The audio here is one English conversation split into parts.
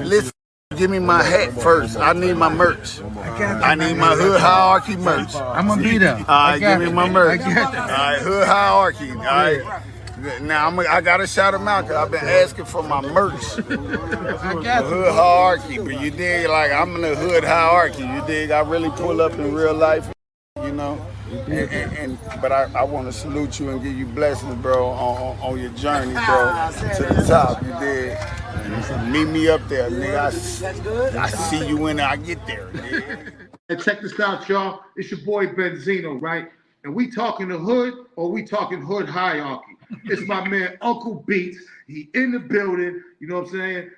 Listen, give me my hat first. I need my merch. I need my hood hierarchy merch. I'm gonna be there. All right, give me my merch. I got that. All right, hood hierarchy. All right. Now I gotta shout him out because I've been asking for my merch. The hood hierarchy, but you dig? Like I'm in the hood hierarchy. You dig? I really pull up in real life, you know. But I want to salute you and give you blessings, bro, on your journey, bro, to the top. You dig? Meet me up there, nigga. I see you when I get there, nigga. And check this out, y'all. It's your boy Benzino, right? And we talking the hood or we talking hood hierarchy? It's my man Uncle Beats. He in the building. You know what I'm saying?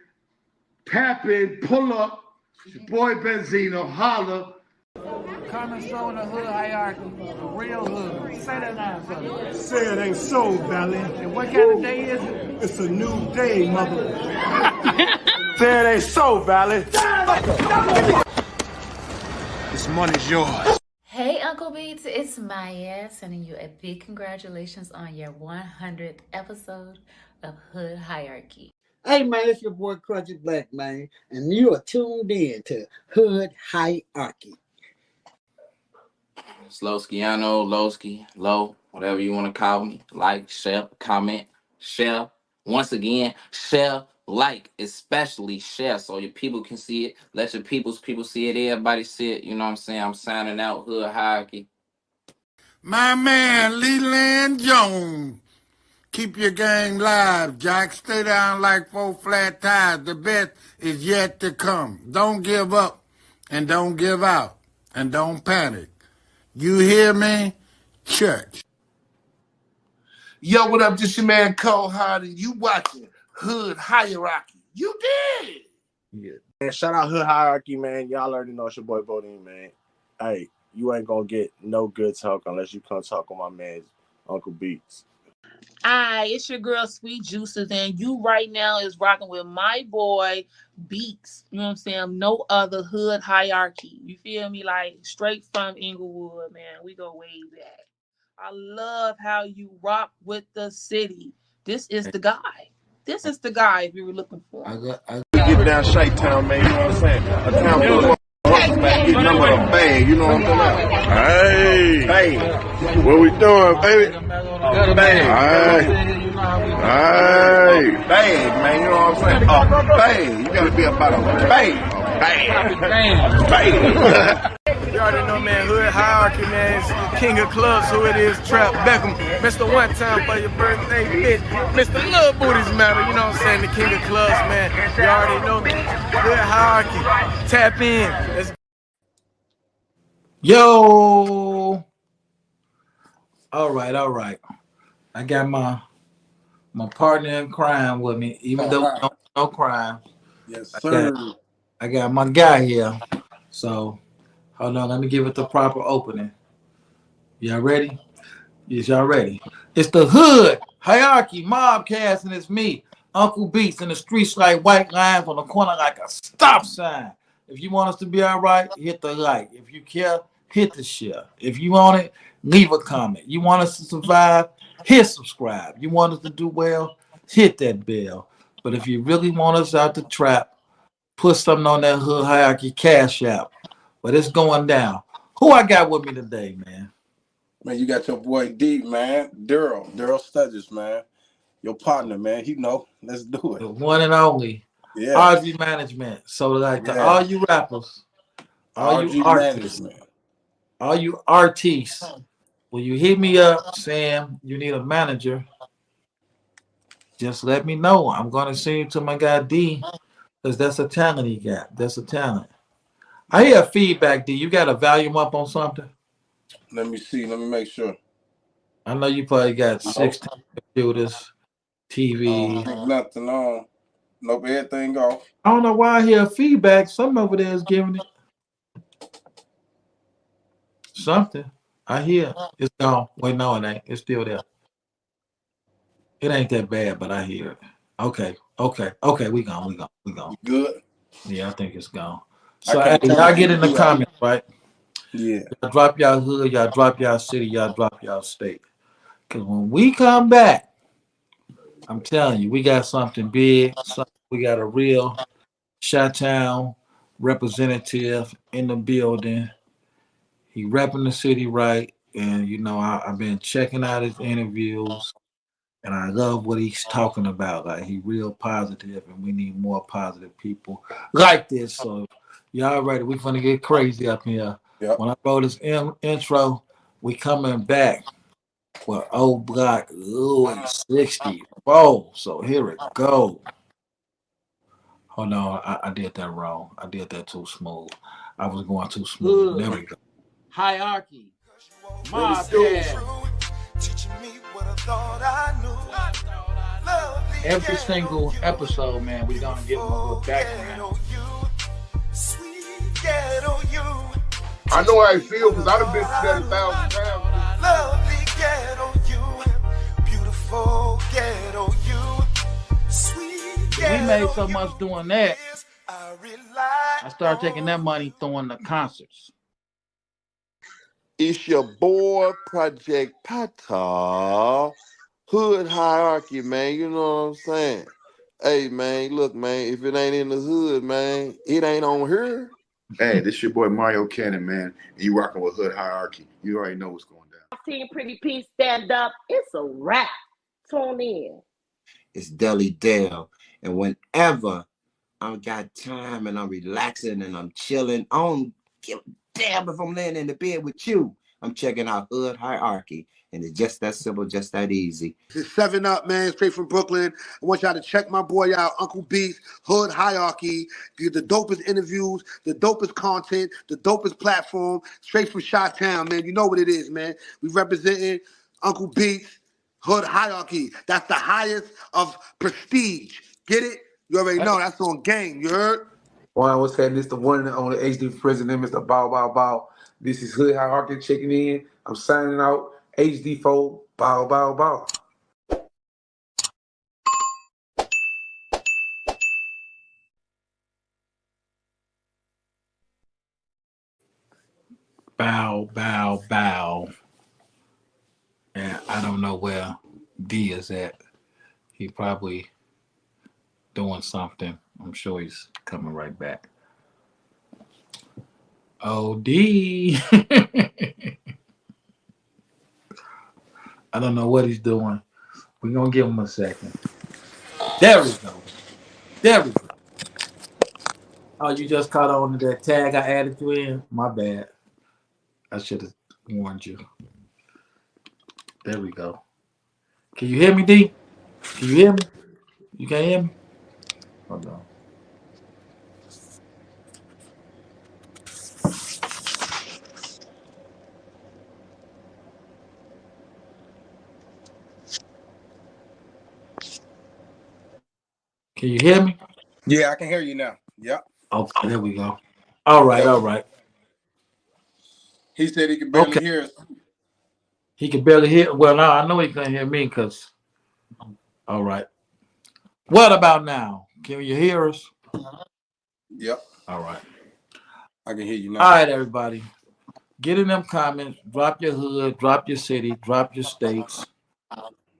Tap in, pull up. It's your boy Benzino. Holla. Coming showing the hood hierarchy, the real hood. Say that now, brother. Say it ain't so, Valley. And what kind of day is it? It's a new day, mother. Say it ain't so, Valley. This money's yours. Hey Uncle Beats, it's Maya sending you a big congratulations on your 100th episode of Hood Hierarchy. Hey man, it's your boy Crunchy Black, man, and you are tuned in to Hood Hierarchy. It's Loskiano, Lowski, Low, whatever you want to call me. Like, share, comment, share. Once again, share, like, especially share so your people can see it. Let your people see it. Everybody see it. You know what I'm saying? I'm signing out Hood Hierarchy. My man, Leland Jones. Keep your gang live, Jack. Stay down like 4 flat tires. The best is yet to come. Don't give up and don't give out and don't panic. You hear me? Church. Yo, what up? This your man Cole Hard, and you watching Hood Hierarchy. You did. Yeah. And shout out Hood Hierarchy, man. Y'all already know it's your boy Bodine, man. Hey, you ain't gonna get no good talk unless you come talk on my man Uncle Beats. Hi, it's your girl Sweet Juices, and you right now is rocking with my boy Beats. You know what I'm saying? No other Hood Hierarchy. You feel me? Like straight from Inglewood, man. We go way back. I love how you rock with the city. This is the guy. This is the guy if you were looking for him. Get down Shake Town, man. You know what I'm saying? A town full of man, get number a bag. You know what I'm talking about? Hey, what we doing, baby? A bag. Hey, bag, man. You know what I'm saying? A bag. You gotta be about a bag. Bag. You already know, man, Hood Hierarchy, man. It's King of Clubs, who it is, Trap Beckham. Mr. One Time for your birthday, bitch. Mr. Lil Booties Matter, you know what I'm saying? The King of Clubs, man. You already know, Hood Hierarchy. Tap in. Yo. All right. I got my partner in crime with me, even though no crime. Yes, sir. I got my guy here. So hold on, let me give it the proper opening. Y'all ready? Yes, y'all ready? It's the Hood Hierarchy Mobcast, and it's me, Uncle Beats, in the streets like white lines on the corner like a stop sign. If you want us to be all right, hit the like. If you care, hit the share. If you want it, leave a comment. You want us to survive, hit subscribe. You want us to do well, hit that bell. But if you really want us out the trap, put something on that Hood Hierarchy Cash App. But it's going down. Who I got with me today, man? Man, you got your boy D, man. Daryl Sturgis, man. Your partner, man. You know, let's do it. The one and only. Yeah. RG Management. So like to all you rappers, all RG you artists, Management. all you artists, when you hit me up saying you need a manager, just let me know. I'm gonna send you to my guy D, because that's a talent he got. That's a talent. I hear feedback, D. You got a volume up on something? Let me see. Let me make sure. I know you probably got 16 computers, TV. Nothing on. Nope, everything off. I don't know why I hear feedback. Some over there is giving it something. I hear it's gone. Wait, no, it ain't. It's still there. It ain't that bad, but I hear it. Okay. We gone. Good. Yeah, I think it's gone. So hey, y'all get in the comments, right? Yeah. Y'all drop y'all hood, y'all drop y'all city, y'all drop y'all state. Because when we come back, I'm telling you, we got something big. We got a real Chi-Town representative in the building. He repping the city right. And, you know, I've been checking out his interviews. And I love what he's talking about. Like, he real positive, and we need more positive people like this. So, y'all ready? We finna get crazy up here. Yep. When I wrote this intro, we coming back with O-Block Louie 64. So here it go. Hold on, I did that wrong. I did that too smooth. I was going too smooth. There we go. Hierarchy. Mob Every single episode, man, we're gonna give them a little background. I know how I feel because I done been through that 1,000 times. Lovely ghetto you, beautiful ghetto you, sweet ghetto We made so much doing that. I started taking that money throwing the concerts. It's your boy Project Pata, Hood Hierarchy, man. You know what I'm saying? Hey, man, look, man, if it ain't in the hood, man, it ain't on here. Hey, this your boy Mario Cannon, man. And you rocking with Hood Hierarchy. You already know what's going down. Team Pretty P stand up. It's a wrap. Tune in. It's Deli Dale. And whenever I got time and I'm relaxing and I'm chilling, I don't give a damn if I'm laying in the bed with you. I'm checking out Hood Hierarchy. And it's just that simple, just that easy. This is 7 Up, man, straight from Brooklyn. I want y'all to check my boy out, Uncle Beats, Hood Hierarchy. Get the dopest interviews, the dopest content, the dopest platform, straight from Chi-Town, man. You know what it is, man. We representing Uncle Beats, Hood Hierarchy. That's the highest of prestige. Get it? You already know. That's on game. You heard? Well, what's happening? It's the one and only HD president, Mr. Bow Bow Bow. This is Hood Hierarchy checking in. I'm signing out. HD4, bow, bow, bow. Bow, bow, bow. And I don't know where D is at. He probably doing something. I'm sure he's coming right back. Oh, D. I don't know what he's doing. We're going to give him a second. There we go. There we go. Oh, you just caught on to that tag I added you in? My bad. I should have warned you. There we go. Can you hear me, D? Can you hear me? You can't hear me? Hold on. Can you hear me? Yeah, I can hear you now. Yep. Okay, there we go. All right, all right. He said he can barely hear us. He can barely hear. Well, no, I know he can't hear me because. All right. What about now? Can you hear us? Yep. All right. I can hear you now. All right, everybody. Get in them comments. Drop your hood. Drop your city. Drop your states.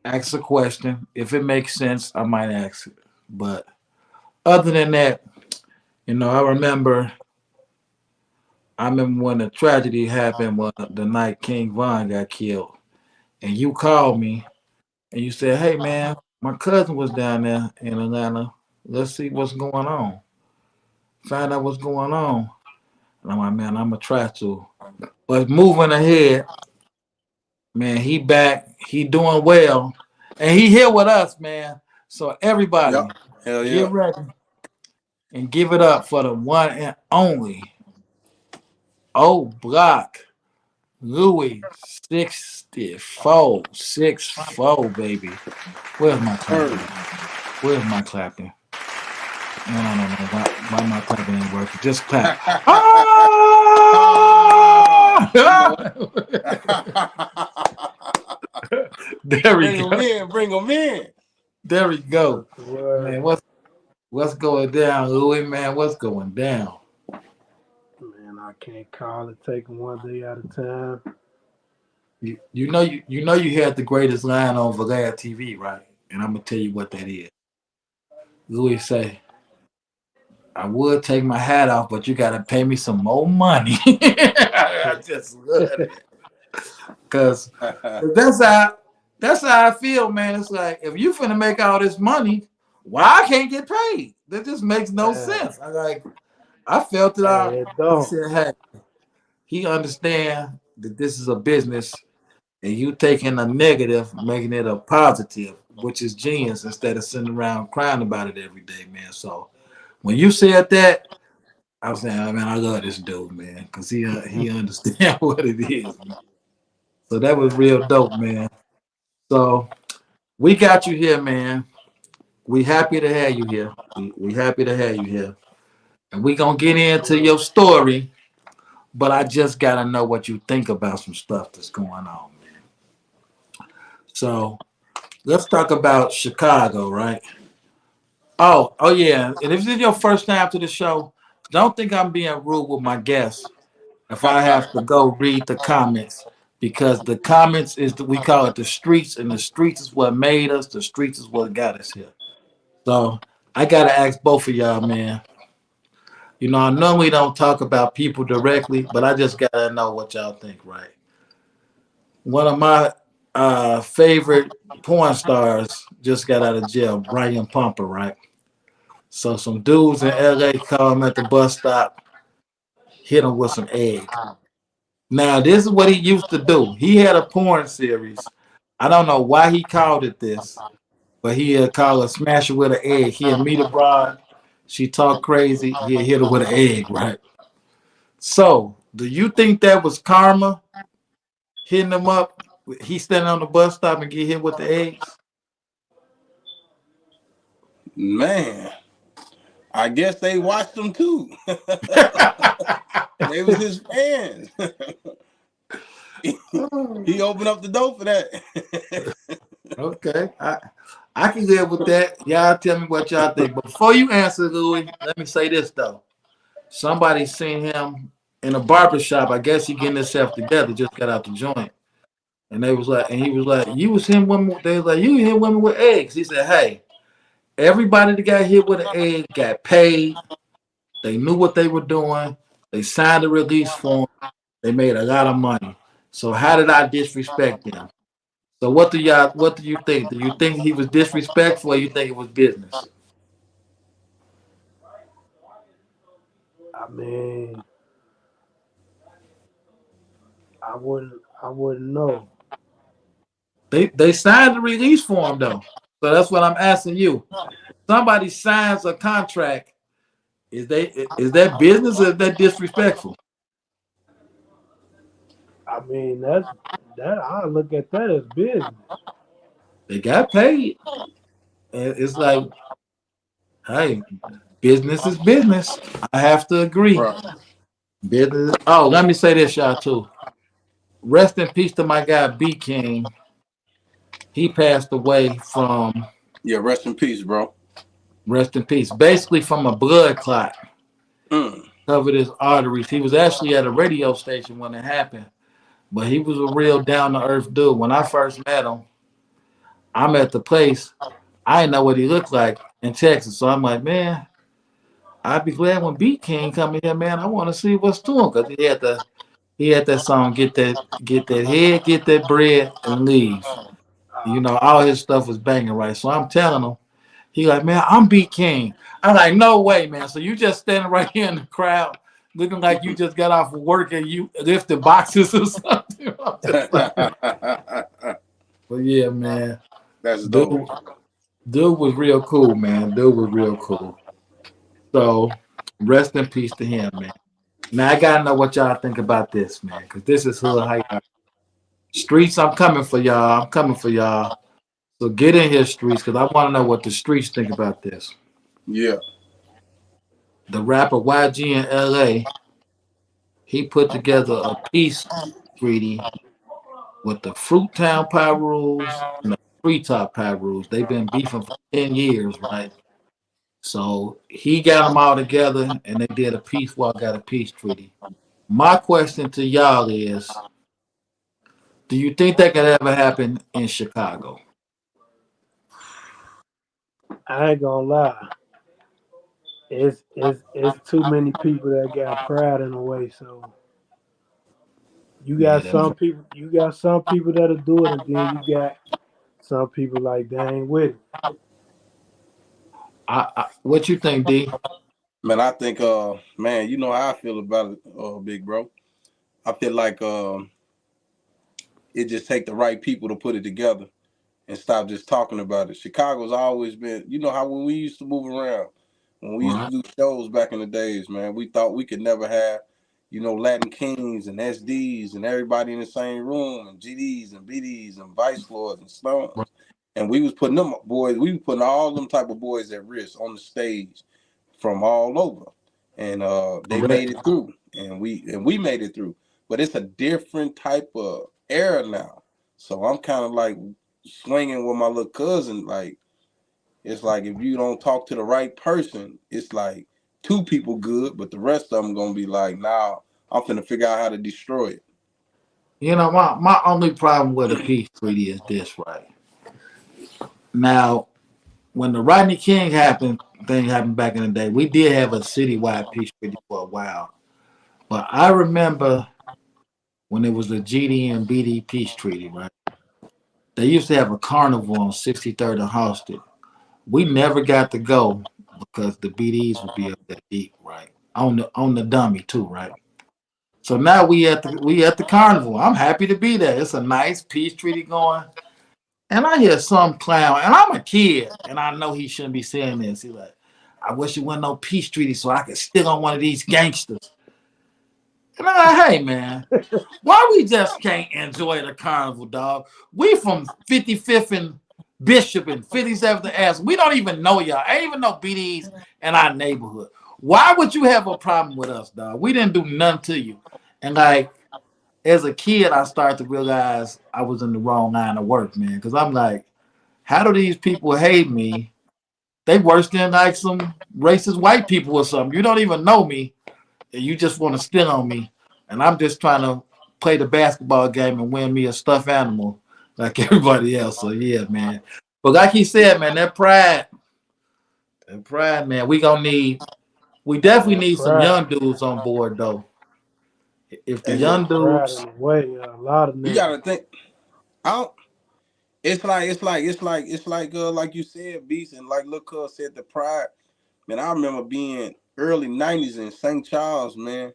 Ask a question. If it makes sense, I might ask it. But other than that, you know, I remember when the tragedy happened, the night King Von got killed. And you called me and you said, hey, man, my cousin was down there in Atlanta. Let's see what's going on. Find out what's going on. And I'm like, man, I'm going to try to. But moving ahead, man, he back. He doing well. And he here with us, man. So everybody, get ready and give it up for the one and only O-Block Louie 64. 64, baby. Where's my clapping? Where's my clapping? No. Why my clapping ain't working? Just clap. There we go. Bring him in. There we go. Man, what's going down, Louie? Man, what's going down? Man, I can't call it. Taking one day at a time. You know you had the greatest line on Vlad TV, right? And I'm gonna tell you what that is. Louis say, I would take my hat off, but you gotta pay me some more money. I just love it. Cause that's how I feel, man. It's like if you finna make all this money, why I can't get paid? That just makes no sense. I felt it out. Hey, it He don't. said, hey, he understand that this is a business and you taking a negative, making it a positive, which is genius instead of sitting around crying about it every day, man. So when you said that, I was saying, man, I love this dude, man, because he understand what it is, man. So that was real dope, man. So we got you here, man. We happy to have you here. We happy to have you here. And we gonna get into your story, but I just gotta know what you think about some stuff that's going on, man. So let's talk about Chicago, right? Oh yeah. And if this is your first time to the show, don't think I'm being rude with my guests if I have to go read the comments because the comments is we call it the streets, and the streets is what made us. The streets is what got us here. So I gotta ask both of y'all, man. You know, I normally don't talk about people directly, but I just gotta know what y'all think, right? One of my favorite porn stars just got out of jail, Brian Pumper, right? So some dudes in LA call him at the bus stop, hit him with some egg. Now, this is what he used to do. He had a porn series. I don't know why he called it this, but he'd call her smash her with an egg. He'd meet a broad, she talk crazy, he'd hit her with an egg, right? So, do you think that was karma hitting him up? He standing on the bus stop and get hit with the eggs? Man, I guess they watched him too. They was his fans. He opened up the door for that. Okay, I can live with that. Y'all tell me what y'all think. But before you answer, Louie, let me say this though. Somebody seen him in a barber shop. I guess he getting himself together. Just got out the joint, and they was like, and he was like, "You was him women." They was like, "You hit women with eggs." He said, "Hey, everybody that got hit with an egg got paid. They knew what they were doing. They signed a release form. They made a lot of money. So how did I disrespect them?" So what do you think? Do you think he was disrespectful or you think it was business? I mean, I wouldn't know. They signed the release form though. So that's what I'm asking you. Somebody signs a contract. Is that business or is that disrespectful? I mean, that I look at that as business. They got paid. And it's like, hey, business is business. I have to agree. Right. Business. Oh, let me say this, y'all, too. Rest in peace to my guy B King. He passed away from Yeah, rest in peace, bro. rest in peace. Basically from a blood clot. Mm. Covered his arteries. He was actually at a radio station when it happened. But he was a real down to earth dude. When I first met him, I'm at the place. I didn't know what he looked like in Texas. So I'm like, man, I'd be glad when B King come in here, man. I want to see what's to him. Because he had that song, get that head, get that bread, and leave. You know, all his stuff was banging, right? So I'm telling him, he like, man, I'm B King. I'm like, no way, man. So you just standing right here in the crowd, looking like you just got off of work and you lifted boxes or something. I'm just like, but yeah, man, That's dude, dope. dude was real cool, man. Dude was real cool. So rest in peace to him, man. Now I gotta know what y'all think about this, man, because this is hood hype. Streets, I'm coming for y'all. I'm coming for y'all. So get in here, streets, because I want to know what the streets think about this. Yeah. The rapper YG in LA, he put together a peace treaty with the Fruittown Pyrus and the Treetop Pyrus. They've been beefing for 10 years, right? So he got them all together and they did a peace walk, got a peace treaty. My question to y'all is, do you think that could ever happen in Chicago? I ain't gonna lie. it's too many people that got pride in the way. So Yeah, that's you got some people that'll do it, and then you got some people like they ain't with it. what you think, D? Man, I think man, you know how I feel about it, big bro. I feel like it just take the right people to put it together and stop just talking about it. Chicago's always been, you know how when we used to move around, when we used to Right. do shows back in the days, man, we thought we could never have, you know, Latin Kings and SDs and everybody in the same room and GDs and BDs and Vice Lords and Stones. And we was putting them boys, we were putting all them type of boys at risk on the stage from all over. And they made Correct. it through. And we made it through. But it's a different type of era now. So I'm kind of like swinging with my little cousin. Like, it's like if you don't talk to the right person, it's like two people good, but the rest of them gonna be like, nah, I'm finna figure out how to destroy it. You know, my only problem with a peace treaty is this, right? Now, when the Rodney King thing happened back in the day, we did have a citywide peace treaty for a while. But I remember when it was the GD and BD peace treaty, right? They used to have a carnival on 63rd and Halsted. We never got to go because the BDs would be up that deep, right? On the dummy too, right? So now we at the carnival. I'm happy to be there. It's a nice peace treaty going. And I hear some clown, and I'm a kid, and I know he shouldn't be saying this. He's like, I wish it wasn't no peace treaty so I could stick on one of these gangsters. And I'm like, hey man, why we just can't enjoy the carnival, dog? We from 55th and Bishop and 57th and S. We don't even know y'all. I ain't even know BDs in our neighborhood. Why would you have a problem with us, dog? We didn't do nothing to you. And like, as a kid, I started to realize I was in the wrong line of work, man. Because I'm like, how do these people hate me? They worse than like some racist white people or something. You don't even know me, and you just want to steal on me. And I'm just trying to play the basketball game and win me a stuffed animal like everybody else. So yeah, man. But like he said, man, that pride, man, we definitely Yeah, need some pride. young dudes on board though. If the And Yeah, young pride in dudes, the way. A lot of you niggas. gotta think, I don't, like you said, Beast, and like Lil Cuz said, the pride. Man, I remember being early '90s in St. Charles, man,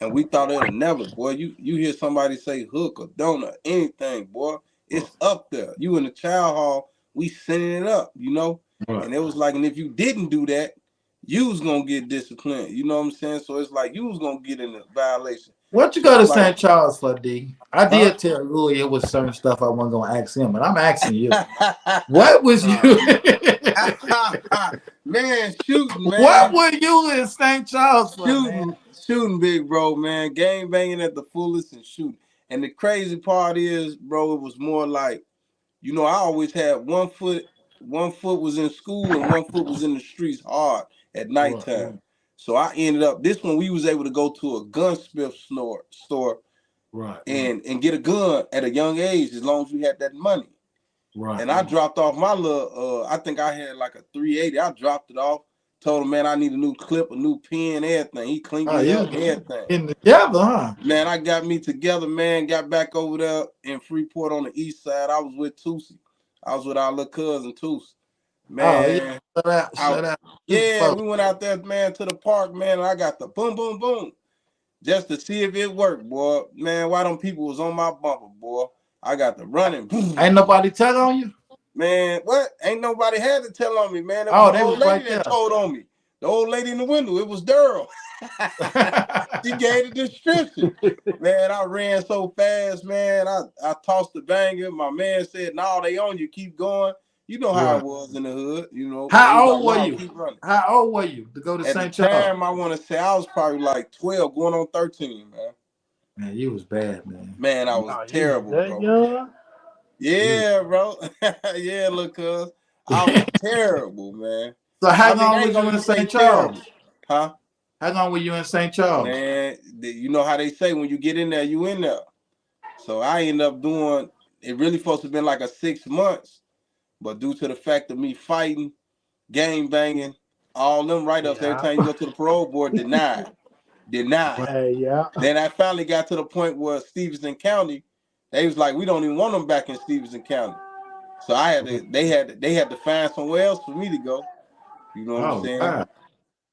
and we thought it'll never, boy. You hear somebody say hook or donut, anything, boy, it's up there. You in the child hall, we sending it up, you know. right. And it was like, and if you didn't do that, you was gonna get disciplined. You know what I'm saying? So it's like you was gonna get in a violation. What you So go it's to like, St. Charles for, D? I huh? did tell Louie it was certain stuff I wasn't gonna ask him, but I'm asking you. What was you? Man, shooting, What man. were you in St. Charles for, man? Shooting big, bro, man. Game banging at the fullest and shooting. And the crazy part is, bro, it was more like, you know, I always had one foot was in school and one foot was in the streets hard at Right, nighttime. So I ended up this one we was able to go to a gunsmith store right, and get a gun at a young age as long as we had that money. right. And I dropped off my little I think I had like a 380. I dropped it off, told him, man, I need a new clip, a new pen, everything. He cleaned Oh, me you up and everything. getting together, huh? Man, I got me together, man. Got back over there in Freeport on the east side. I was with Tusi. I was with our little cousin Tusi. Oh, yeah. Man, Shut out. Super yeah, folks. we went out there, man, to the park, man. And I got the boom, boom, boom, just to see if it worked, boy. Man, why them people was on my bumper, boy? I got the running. Ain't nobody tell on you? Man, what? Ain't nobody had to tell on me, man. It was Oh, the they old was right lady there. that told on me. The old lady in the window. It was Daryl. She gave the description. Man, I ran so fast, man. I tossed the banger. My man said, no, they on you. Keep going. You know how it Right. was in the hood, you know. He How was old like, were no, you? keep running. How old were you to go to At the St. Charles? time, I want to say I was probably like 12, going on 13, man. Man, you was bad, man. Man, I was Oh, you was terrible, that bro. young? Yeah, bro. Yeah, look, cuz I was terrible, man. So how I mean, long I ain't was you gonna in even say St. terrible, Charles? huh? How long were you in St. Charles? Man, you know how they say when you get in there, you in there. So I ended up doing it. Really supposed to have been like a 6 months, but due to the fact of me fighting, game banging, All them write-ups every Yeah. time you go to the parole board, denied. Hey, yeah. Then I finally got to the point where Stevenson County, they was like, we don't even want them back in Stevenson County. So I had to, they had to find somewhere else for me to go. You know what I'm Oh, saying? wow.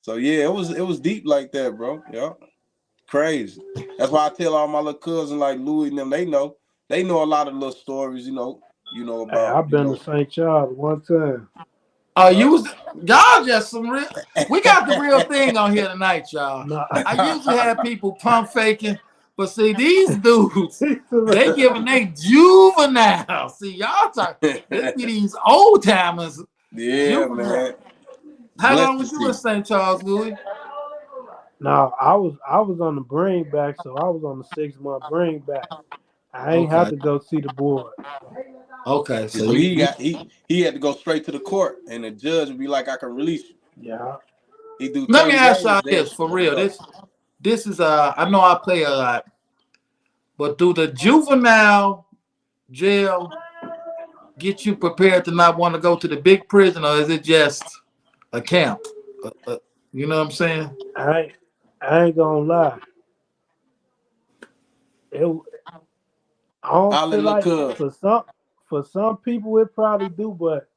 So yeah, it was deep like that, bro. Yeah, crazy. That's why I tell all my little cousins like Louie and them. They know a lot of little stories. Hey, About I've been to St. Charles one time. Oh, you was y'all just some real. We got the real thing on here tonight, y'all. Nah. I usually have people pump faking, but see these dudes, they giving they juvenile. See y'all talk. This be these old timers. Yeah, Juvenile. man. How Blessed long to was you in see. St. Charles, Louis? No, I was on the bring back, so I was on the 6 month bring back. I ain't have Okay. to go see the board. Okay, so So you he had to go straight to the court, and the judge would be like, I can release you. Yeah. He do let me 30 ask days, y'all then this for let him real. go. This is I know I play a lot, but do the juvenile jail get you prepared to not want to go to the big prison, or is it just a camp? You know what I'm saying? I ain't gonna lie. It I don't I'll let feel look like up. for some people it probably do, but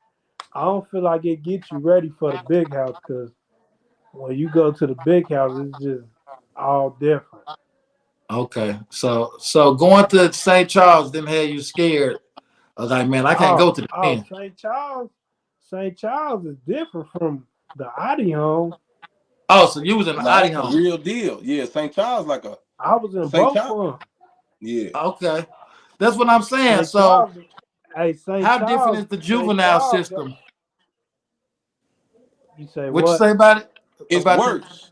I don't feel like it gets you ready for the big house because when you go to the big house, it's just all different. Okay, so going to St. Charles didn't have you scared. I was like, man, I can't go to the pen. St. Charles is different from the Adi home. Oh, so you was in the Nah, Adi that's the home. real deal. Yeah, St. Charles like a I was in St. both Charles. of them. Yeah. Okay, that's what I'm saying. St. So Charles, hey, how different is the St. juvenile Charles. system? You say What you what? say about it? It's About the worse.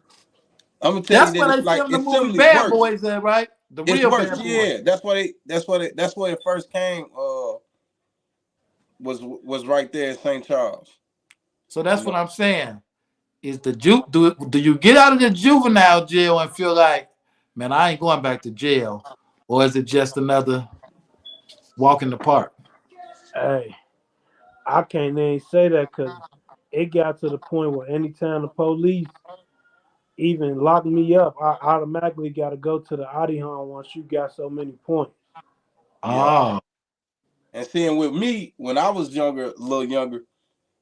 I'm gonna tell you That's that where they it's like filmed the it's movie simply Bad worse. Boys at, right? The It's real worse. Bad Boys. Yeah, that's where it first came. Was right there in St. Charles. So that's what I'm saying. Is the do you get out of the juvenile jail and feel like, man, I ain't going back to jail, or is it just another walk in the park? Hey, I can't even say that because it got to the point where anytime the police even lock me up, I automatically got to go to the Adi home once you got so many points. Yeah. Oh, And seeing with me when I was younger, a little younger,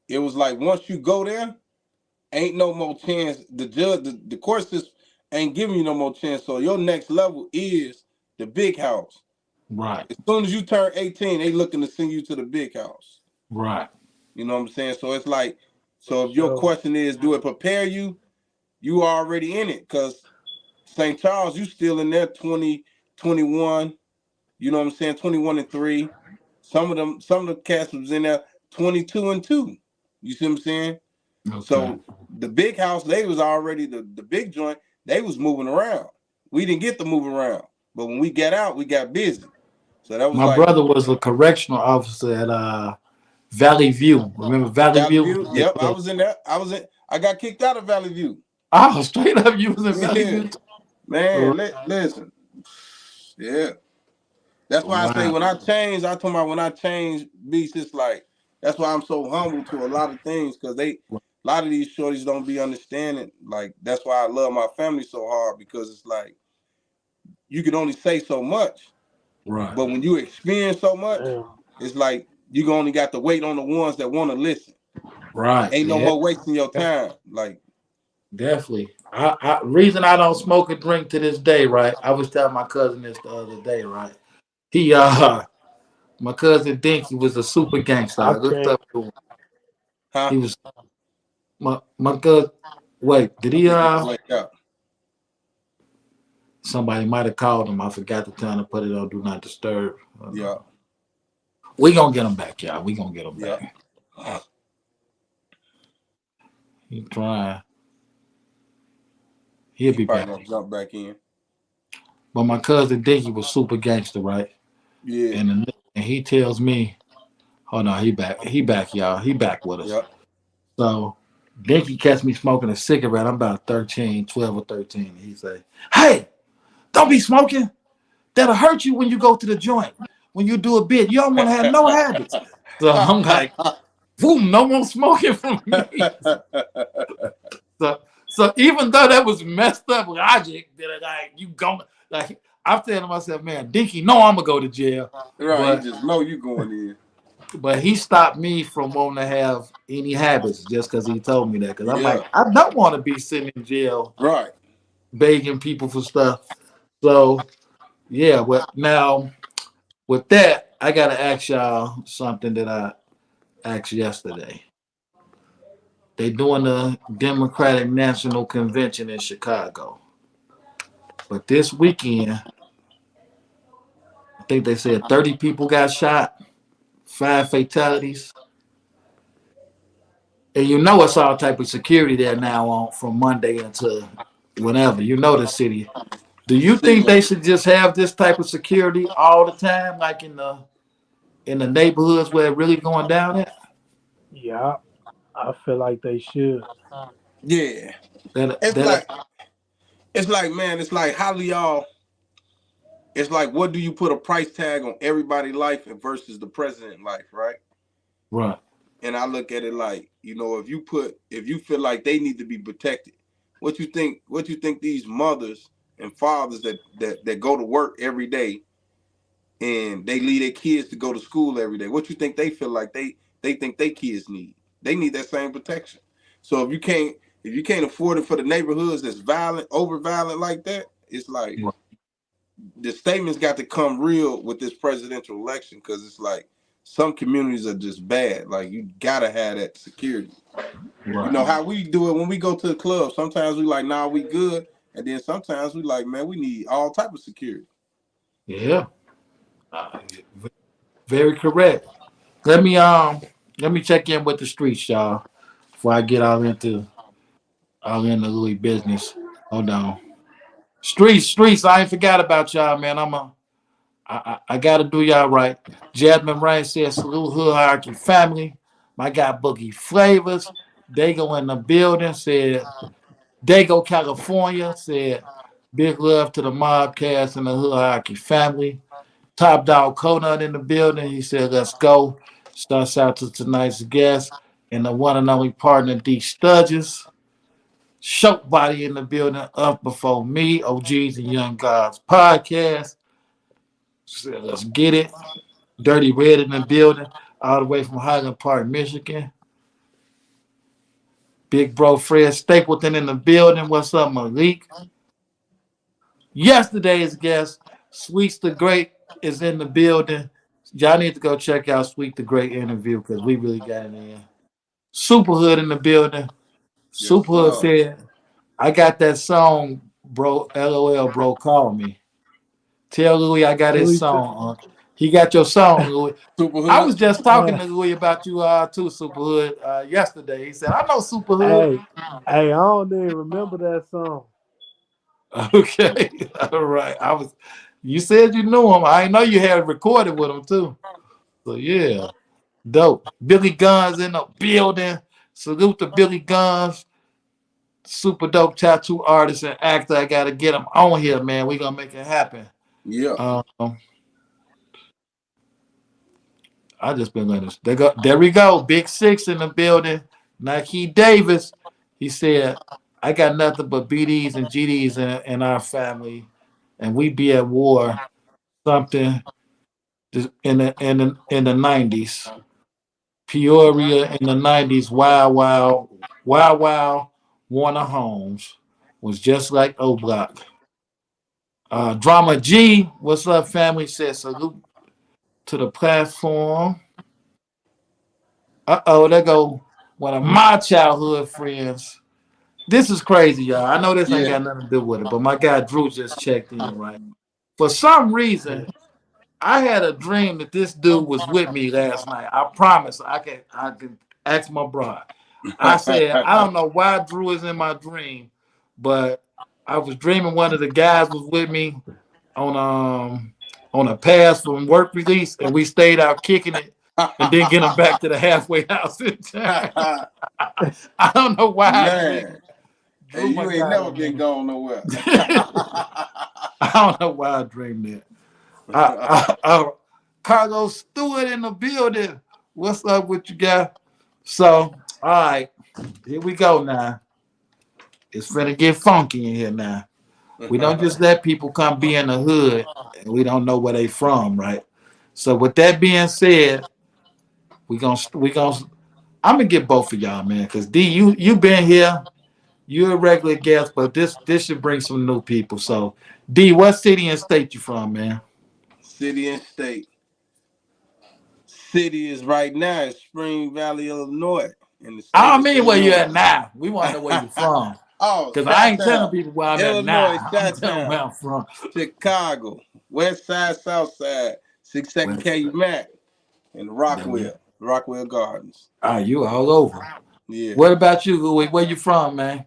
it was like once you go there, ain't no more chance. The judge, the court system ain't giving you no more chance. So your next level is the big house. right, As soon as you turn 18, they looking to send you to the big house. right. You know what I'm saying? So it's like, For so if your sure. question is, do it prepare you? You are already in it because St. Charles, you still in there 20, 21. You know what I'm saying? 21 and 3. Some of the cats was in there 22 and 2. You see what I'm saying? Okay. So the big house, they was already the big joint, they was moving around. We didn't get to move around. But when we got out, we got busy. So that was My like brother was a correctional officer at Valley View. Remember Valley Valley View? View. Yep, I was in there. I got kicked out of Valley View. Oh, straight up, you was in Valley Yeah. View. Man, listen. Yeah. That's why I say Wow. when I change, I told my when I change beats, it's like that's why I'm so humble to a lot of things because a lot of these shorties don't be understanding. Like that's why I love my family so hard because it's like you can only say so much, Right. but when you experience so much, Damn. it's like you only got to wait on the ones that want to listen. Right. Ain't no Yeah. more wasting your time. Like Definitely. Reason I don't smoke and drink to this day, right? I was telling my cousin this the other day, right? He my cousin Dinky was a super gangster. I I looked can't. up to him. huh? He was my cousin. Wait, did I he think he blanked out. somebody might have called him. I forgot to tell him to put it on do not disturb. Yeah. We gonna get him back, y'all. We gonna get him Yeah. back. He trying. He'll He be probably back. gonna jump back in. But my cousin Dinky was super gangster, right? Yeah. And he tells me, oh no, he back. He back, y'all. He back with us. Yep. So Dinky catch me smoking a cigarette. I'm about 13, 12 or 13. He say, hey, don't be smoking. That'll hurt you when you go to the joint. When you do a bit, you don't want to have no habits. So I'm like, boom, no more smoking from me. So even though that was messed up logic, that like you going like I'm saying to myself, man, Dinky, no, I'm gonna go to jail. Right, he just know you going in. But he stopped me from wanting to have any habits just because he told me that. Because I'm Yeah. like, I don't want to be sitting in jail Right. begging people for stuff. So yeah, but now with that, I gotta ask y'all something that I asked yesterday. They doing the Democratic National Convention in Chicago. But this weekend, I think they said 30 people got shot, 5 fatalities. And you know it's all type of security there now on from Monday until whenever. You know the city. Do you See, think they should just have this type of security all the time, like in the neighborhoods where it really going down at? Yeah, I feel like they should. yeah. That It's that like man, it's like how do y'all it's like what do you put a price tag on everybody's life versus the president's life, right? right. And I look at it like, if you feel like they need to be protected, what you think these mothers and fathers that go to work every day and they leave their kids to go to school every day, what you think they feel like they think they kids need? They need that same protection. So if you can't afford it for the neighborhoods that's violent, over violent like that, it's like Right. the statements got to come real with this presidential election because it's like some communities are just bad. Like you gotta have that security. You know Right. how we do it when we go to the club. Sometimes we like, nah, we good, and then sometimes we like, man, we need all type of security. Yeah. Uh, very correct. Let me um let me check in with the streets, y'all, before I get all into Louis business. Hold on. Streets. I ain't forgot about y'all, man. I gotta do y'all right. Jasmine Rain said, salute Hood Hierarchy family. My guy Boogie Flavors. They go in the building, said Dago, California, said big love to the Mobcast and the Hood Hierarchy family. Top Dog Conut in the building. He said, let's go. Starts out to tonight's guest and the one and only partner, D Sturgis. Show Body in the building, up before me, OGs and Young Gods podcast. So let's get it. Dirty Red in the building, all the way from Highland Park, Michigan. Big bro Fred Stapleton in the building. What's up, Malik? Yesterday's guest, Sweets the Great, is in the building. Y'all need to go check out Sweet the Great interview because we really got it in. Superhood in the building. Yes, Superhood sir. said, I got that song, bro. LOL, bro. Call me. Tell Louis I got his Who he say? song. He got your song, Louis. I was Superhood. just talking to Louis about you too, Superhood, yesterday. He said, I know Superhood. Hey, hey, I don't even remember that song. Okay. All right. You said you knew him. I know you had recorded with him too. So yeah. Dope. Billy Guns in the building. Salute to Billy Guns. Super dope tattoo artist and actor. I gotta get him on here, man. We gonna make it happen. Yeah. Um, I just been letting this. There we go. Big Six in the building. Nike Davis. He said, I got nothing but BDs and GDs in our family, and we be at war. Something in the 90s. Peoria in the 90s. Wow. Warner Homes was just like O-Block. Drama G, what's up, family? Says salute to the platform. There go one of my childhood friends. This is crazy, y'all. I know this ain't Yeah. got nothing to do with it, but my guy Drew just checked in, right? For some reason, I had a dream that this dude was with me last night. I promise I can ask my bride. I said, I don't know why Drew is in my dream, but I was dreaming one of the guys was with me on a pass from work release, and we stayed out kicking it and then get him back to the halfway house in time. I don't know why I dreamed. Man. Hey, Drew, my you ain't guy, never don't been know. gone nowhere. I don't know why I dreamed that. Carlos Stewart in the building. What's up with you guys? So, all right, here we go now. It's finna get funky in here now. We don't just let people come be in the hood and we don't know where they from, right? So with that being said, I'm gonna get both of y'all, man, because D, you been here, you're a regular guest, but this should bring some new people. So D, what city and state you from, man? City and state. City is right now in Spring Valley, Illinois. In the I state don't is mean where you Illinois. at now. We want to know where you from. Oh, Because I ain't telling Chi-Town. people where I'm at Illinois, now. I'm telling Chi-Town. where I'm from. Chicago. West Side, South Side. 62nd K Mac. And Rockwell Gardens. Ah, you all over. Yeah. What about you, Louie? Where you from, man?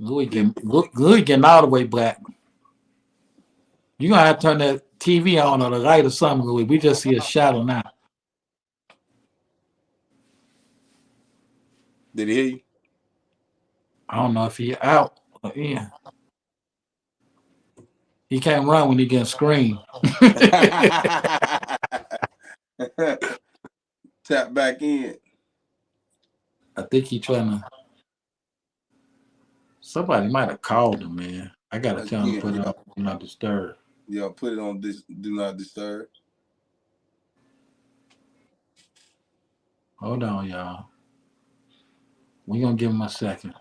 Louis getting all the way black. You gonna have to turn that TV on or the light or something, Louis. We just see a shadow now. Did he hear you? I don't know if he out or in. He can't run when he getting screamed. Tap back in. I think he trying to. Somebody might have called him, man. I gotta tell him to put it on Do Not Disturb. Yeah, put it on this Do Not Disturb. Hold on, y'all. We gonna give him a second.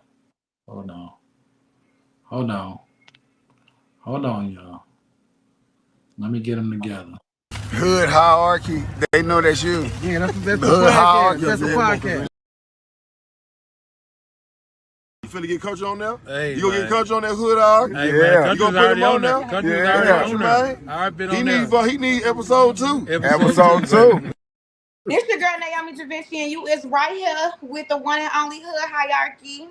Hold on. Hold on. Hold on, y'all. Let me get them together. Hood hierarchy, they know that's you. Yeah, that's the Hood hierarchy. That's the podcast. You finna get Coach on there? Hey, you gonna man. get Coach on that hood hierarchy? Hey, Yeah. man, You gonna put him on there? Country's Yeah. already on there. Man. I've been on there. He need episode 2. Episode 2. It's your girl Naomi Javinci, and you is right here with the one and only hood hierarchy.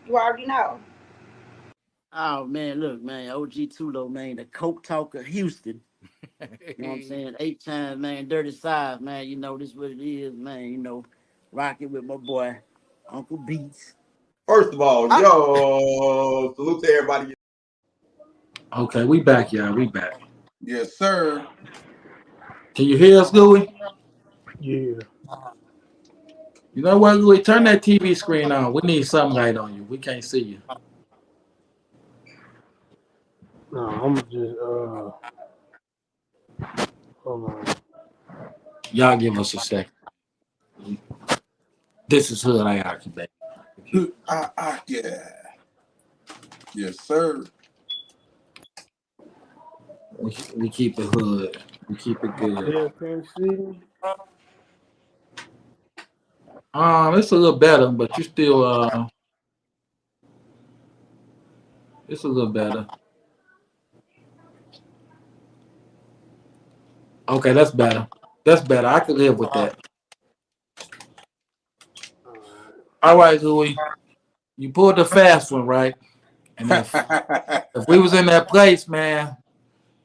You already know. Oh man, look, man, OG Tulo, man, the Coke Talker Houston. You know what I'm saying? 8 times, man, dirty size, man. You know, this what it is, man. You know, rocking with my boy, Uncle Beats. First of all, yo, salute to everybody. Okay, we back, y'all. We back. Yes, sir. Can you hear us, Louie? Yeah. You know what, Louie? Turn that TV screen on. We need some light on you. We can't see you. No, I'm just hold on. Y'all give us a second. This is Hood Hierarchy, baby. Yeah. Yes, sir. We keep it hood. We keep it good. Yeah, can you see me? It's a little better, but you still it's a little better. Okay, that's better. That's better. I can live with that. All right, Louie. You pulled the fast one, right? And if we was in that place, man,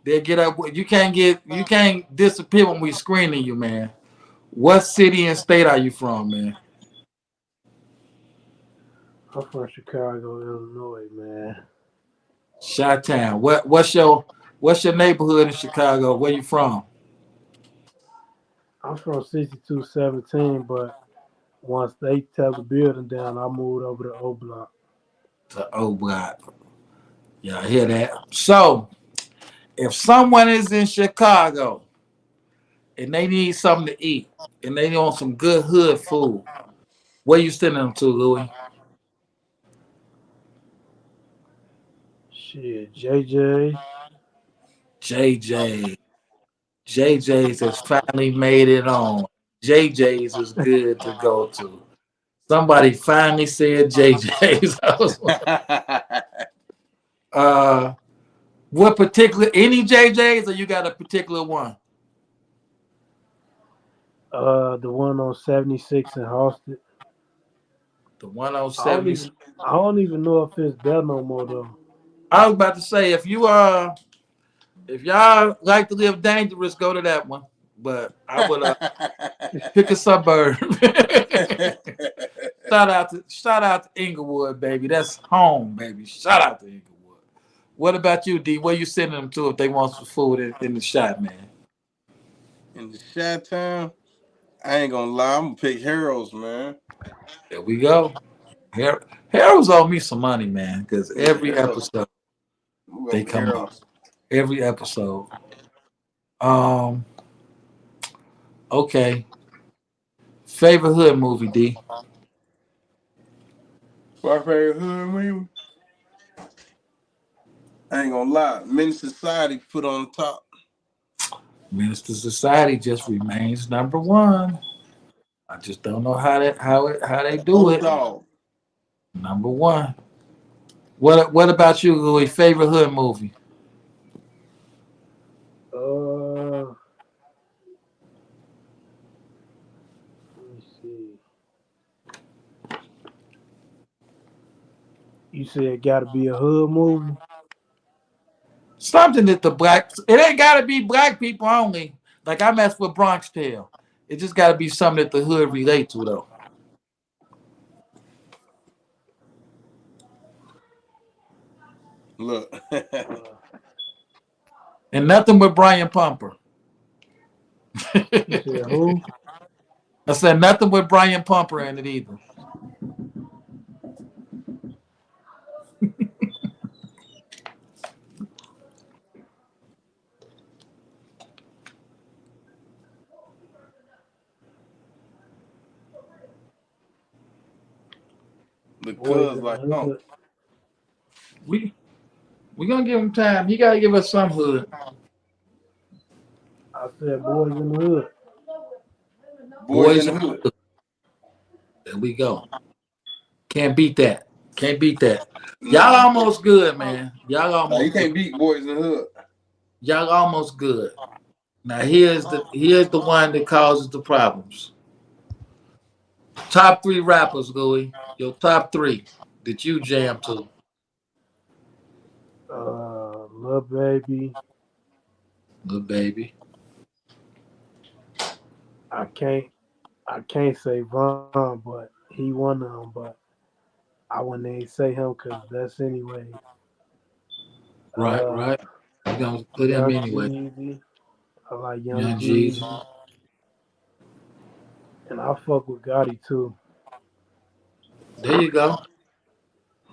they'll get up. You can't disappear when we screening you, man. What city and state are you from, man? I'm from Chicago, Illinois, man. Chi-Town. What's your neighborhood in Chicago? Where you from? I'm from 6217, but once they tell the building down, I moved over to O-Block. To O-Block. Yeah, I hear that. So, if someone is in Chicago and they need something to eat and they want some good hood food, where you sending them to, Louie? Shit, JJ. JJ's has finally made it on. JJ's is good to go to. Somebody finally said JJ's. What particular, any JJ's or you got a particular one? The one on 76 in Halsted. The one on 76. I don't even know if it's there no more though. I was about to say if y'all like to live dangerous, go to that one. But I would pick a suburb. Shout out to Inglewood, baby. That's home, baby. Shout out to Inglewood. What about you, D? Where you sending them to if they want some food in the shot, man? In the Shot Town, I ain't gonna lie, I'm gonna pick Heroes, man. There we go. Harold's owe me some money, man, because Yeah, every Heroes. episode I'm they going with come up. Heroes. Every episode. Um. Okay. Favorite hood movie, D. My favorite hood movie. I ain't gonna lie, Men Society put on the top. Minister Society just remains number one. I just don't know how they do it. O-Dog. Number one. What about you, Louis? Favorite hood movie? Uh, let me see. You said it got to be a hood movie. Something that the black. It ain't got to be black people only. Like I mess with Bronx Tale. It just got to be something that the hood relate to, though. Look. And nothing with Brian Pumper. You said who? I said nothing with Brian Pumper in it either. The Boys cuz in the like, oh, Hood. We gonna give him time. He gotta give us some hood. I said Boys in the Hood. Boys in Boys the in the Hood. hood. There we go. Can't beat that. Can't beat that. Y'all Nah, almost good, man. Y'all nah, you almost good. can't beat Boys in the Hood. Y'all almost good. Now here's the one that causes the problems. Top three rappers, Louis. Your top three that you jam to. Lil Baby. Good baby. I can't. I can't say Von, but he one of them. But I wouldn't even say him because that's anyway. Right, Uh, right. You gonna put him Young anyway. Jeezy. I like Young Young Jeezy. Jeezy, and I fuck with Gotti too. There you go.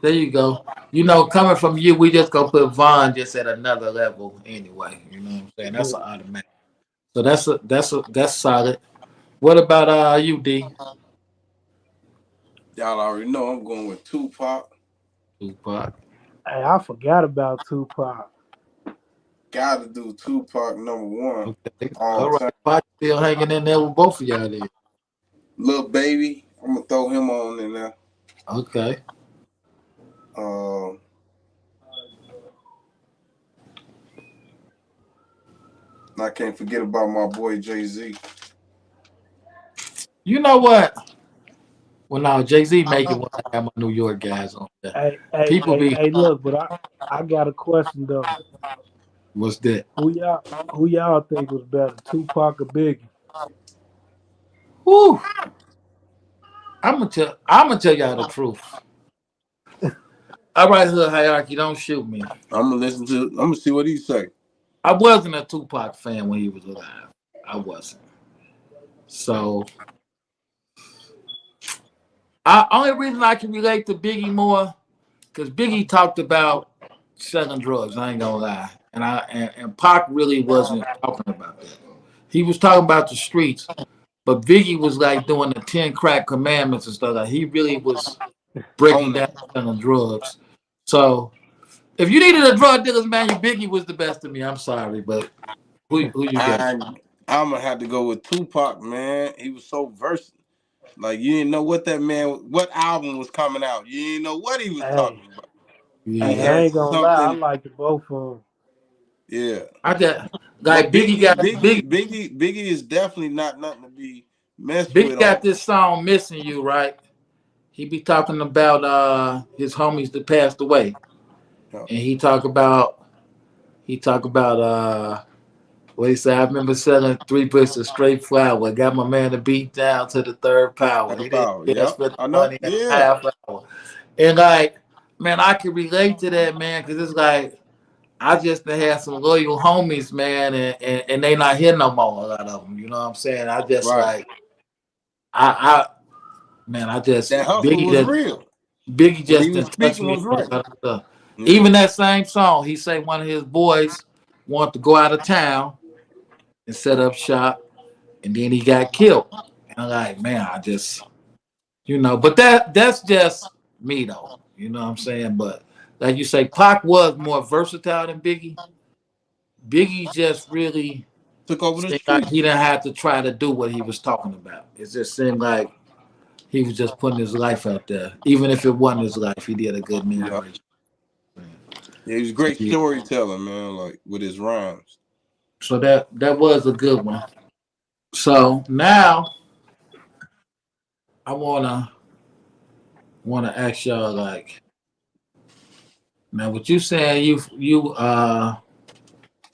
There you go. You know, coming from you, we just gonna put Vaughn just at another level anyway. You know what I'm saying? That's Yeah. an automatic. So that's solid. What about you, D? Y'all already know I'm going with Tupac. Tupac. Hey, I forgot about Tupac. Gotta do Tupac number one Okay. all All right. time. Pac still hanging in there with both of y'all there. Lil Baby, I'm gonna throw him on in there. Okay. Uh, I can't forget about my boy Jay-Z. You know what? Well, now Jay-Z make it when I got my New York guys on there. Hey, hey, People hey, be, hey, look, but I got a question though. what's that? Who y'all think was better, Tupac or Biggie? Whew. I'm gonna tell y'all the truth. All right, hood hierarchy, don't shoot me. I'm gonna listen to. I'm gonna see what he say. I wasn't a Tupac fan when he was alive. I wasn't. So, only reason I can relate to Biggie more, because Biggie talked about selling drugs. I ain't gonna lie, and Pac really wasn't talking about that. He was talking about the streets, but Biggie was like doing the 10 crack commandments and stuff. Like he really was breaking On down that, selling drugs. So, if you needed a drug dealer's manual, Biggie was the best to me. I'm sorry, but who you got? I'm gonna have to go with Tupac, man. He was so versatile. Like you didn't know what that man, what album was coming out. You didn't know what he was Hey, talking about. He hey, Yeah. I had ain't gonna lie, I something. like the both of them. Yeah, I got but like Biggie is definitely not nothing to be messed Biggie with got on. this song "Missing You," right? He be talking about his homies that passed away, Yeah. and he talk about what he said. I remember selling 3 bricks of straight flour. Got my man to beat down to the third power. He didn't Yep, spend the I know. money in a Yeah, half hour. And like, man, I can relate to that, man, because it's like I just had some loyal homies, man, and they not here no more. A lot of them, you know what I'm saying. I just Right. like I man, I just That hustle was real. Biggie What he just was didn't touch speaking me was on right. a lot of stuff. Yeah. Even that same song, he said one of his boys wanted to go out of town and set up shop, and then he got killed. And I'm like, man, I just, but that's just me though. You know what I'm saying? But like you say, Pac was more versatile than Biggie. Biggie just really Took over the seemed like he streets. didn't have to try to do what he was talking about. It just seemed like he was just putting his life out there. Even if it wasn't his life, he did a good Yeah. narration. Yeah, he was a great Yeah. storyteller, man, like with his rhymes. So that was a good one. So now I wanna ask y'all like, now what you saying you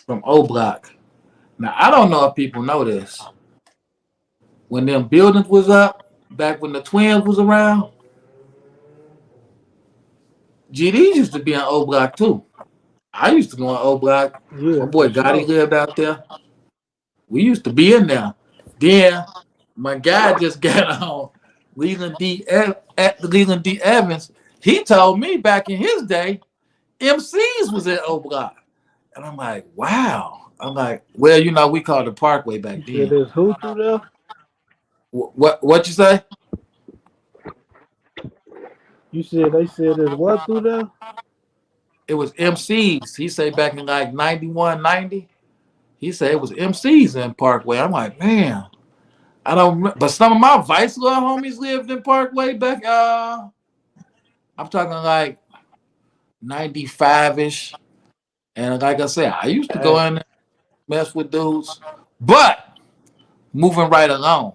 from O-Block. Now I don't know if people know this. When them buildings was up, back when the twins was around, GDs used to be on O-Block too. I used to go on O-Block. My Yeah, boy for Gotti sure. lived out there. We used to be in there. Then my guy just got on Leland D. Evans. He told me back in his day, MCs was at O-Block. And I'm like, wow. I'm like, well, we called it Parkway You back said then. there's who through there? What you say? You said they said there's what through there? It was MCs. He said back in like 91, 90. He said it was MCs in Parkway. I'm like, man, I don't remember. But some of my Vice Lord homies lived in Parkway back, I'm talking like 95-ish. And like I said, I used to go Hey, in there, mess with dudes. But moving right along,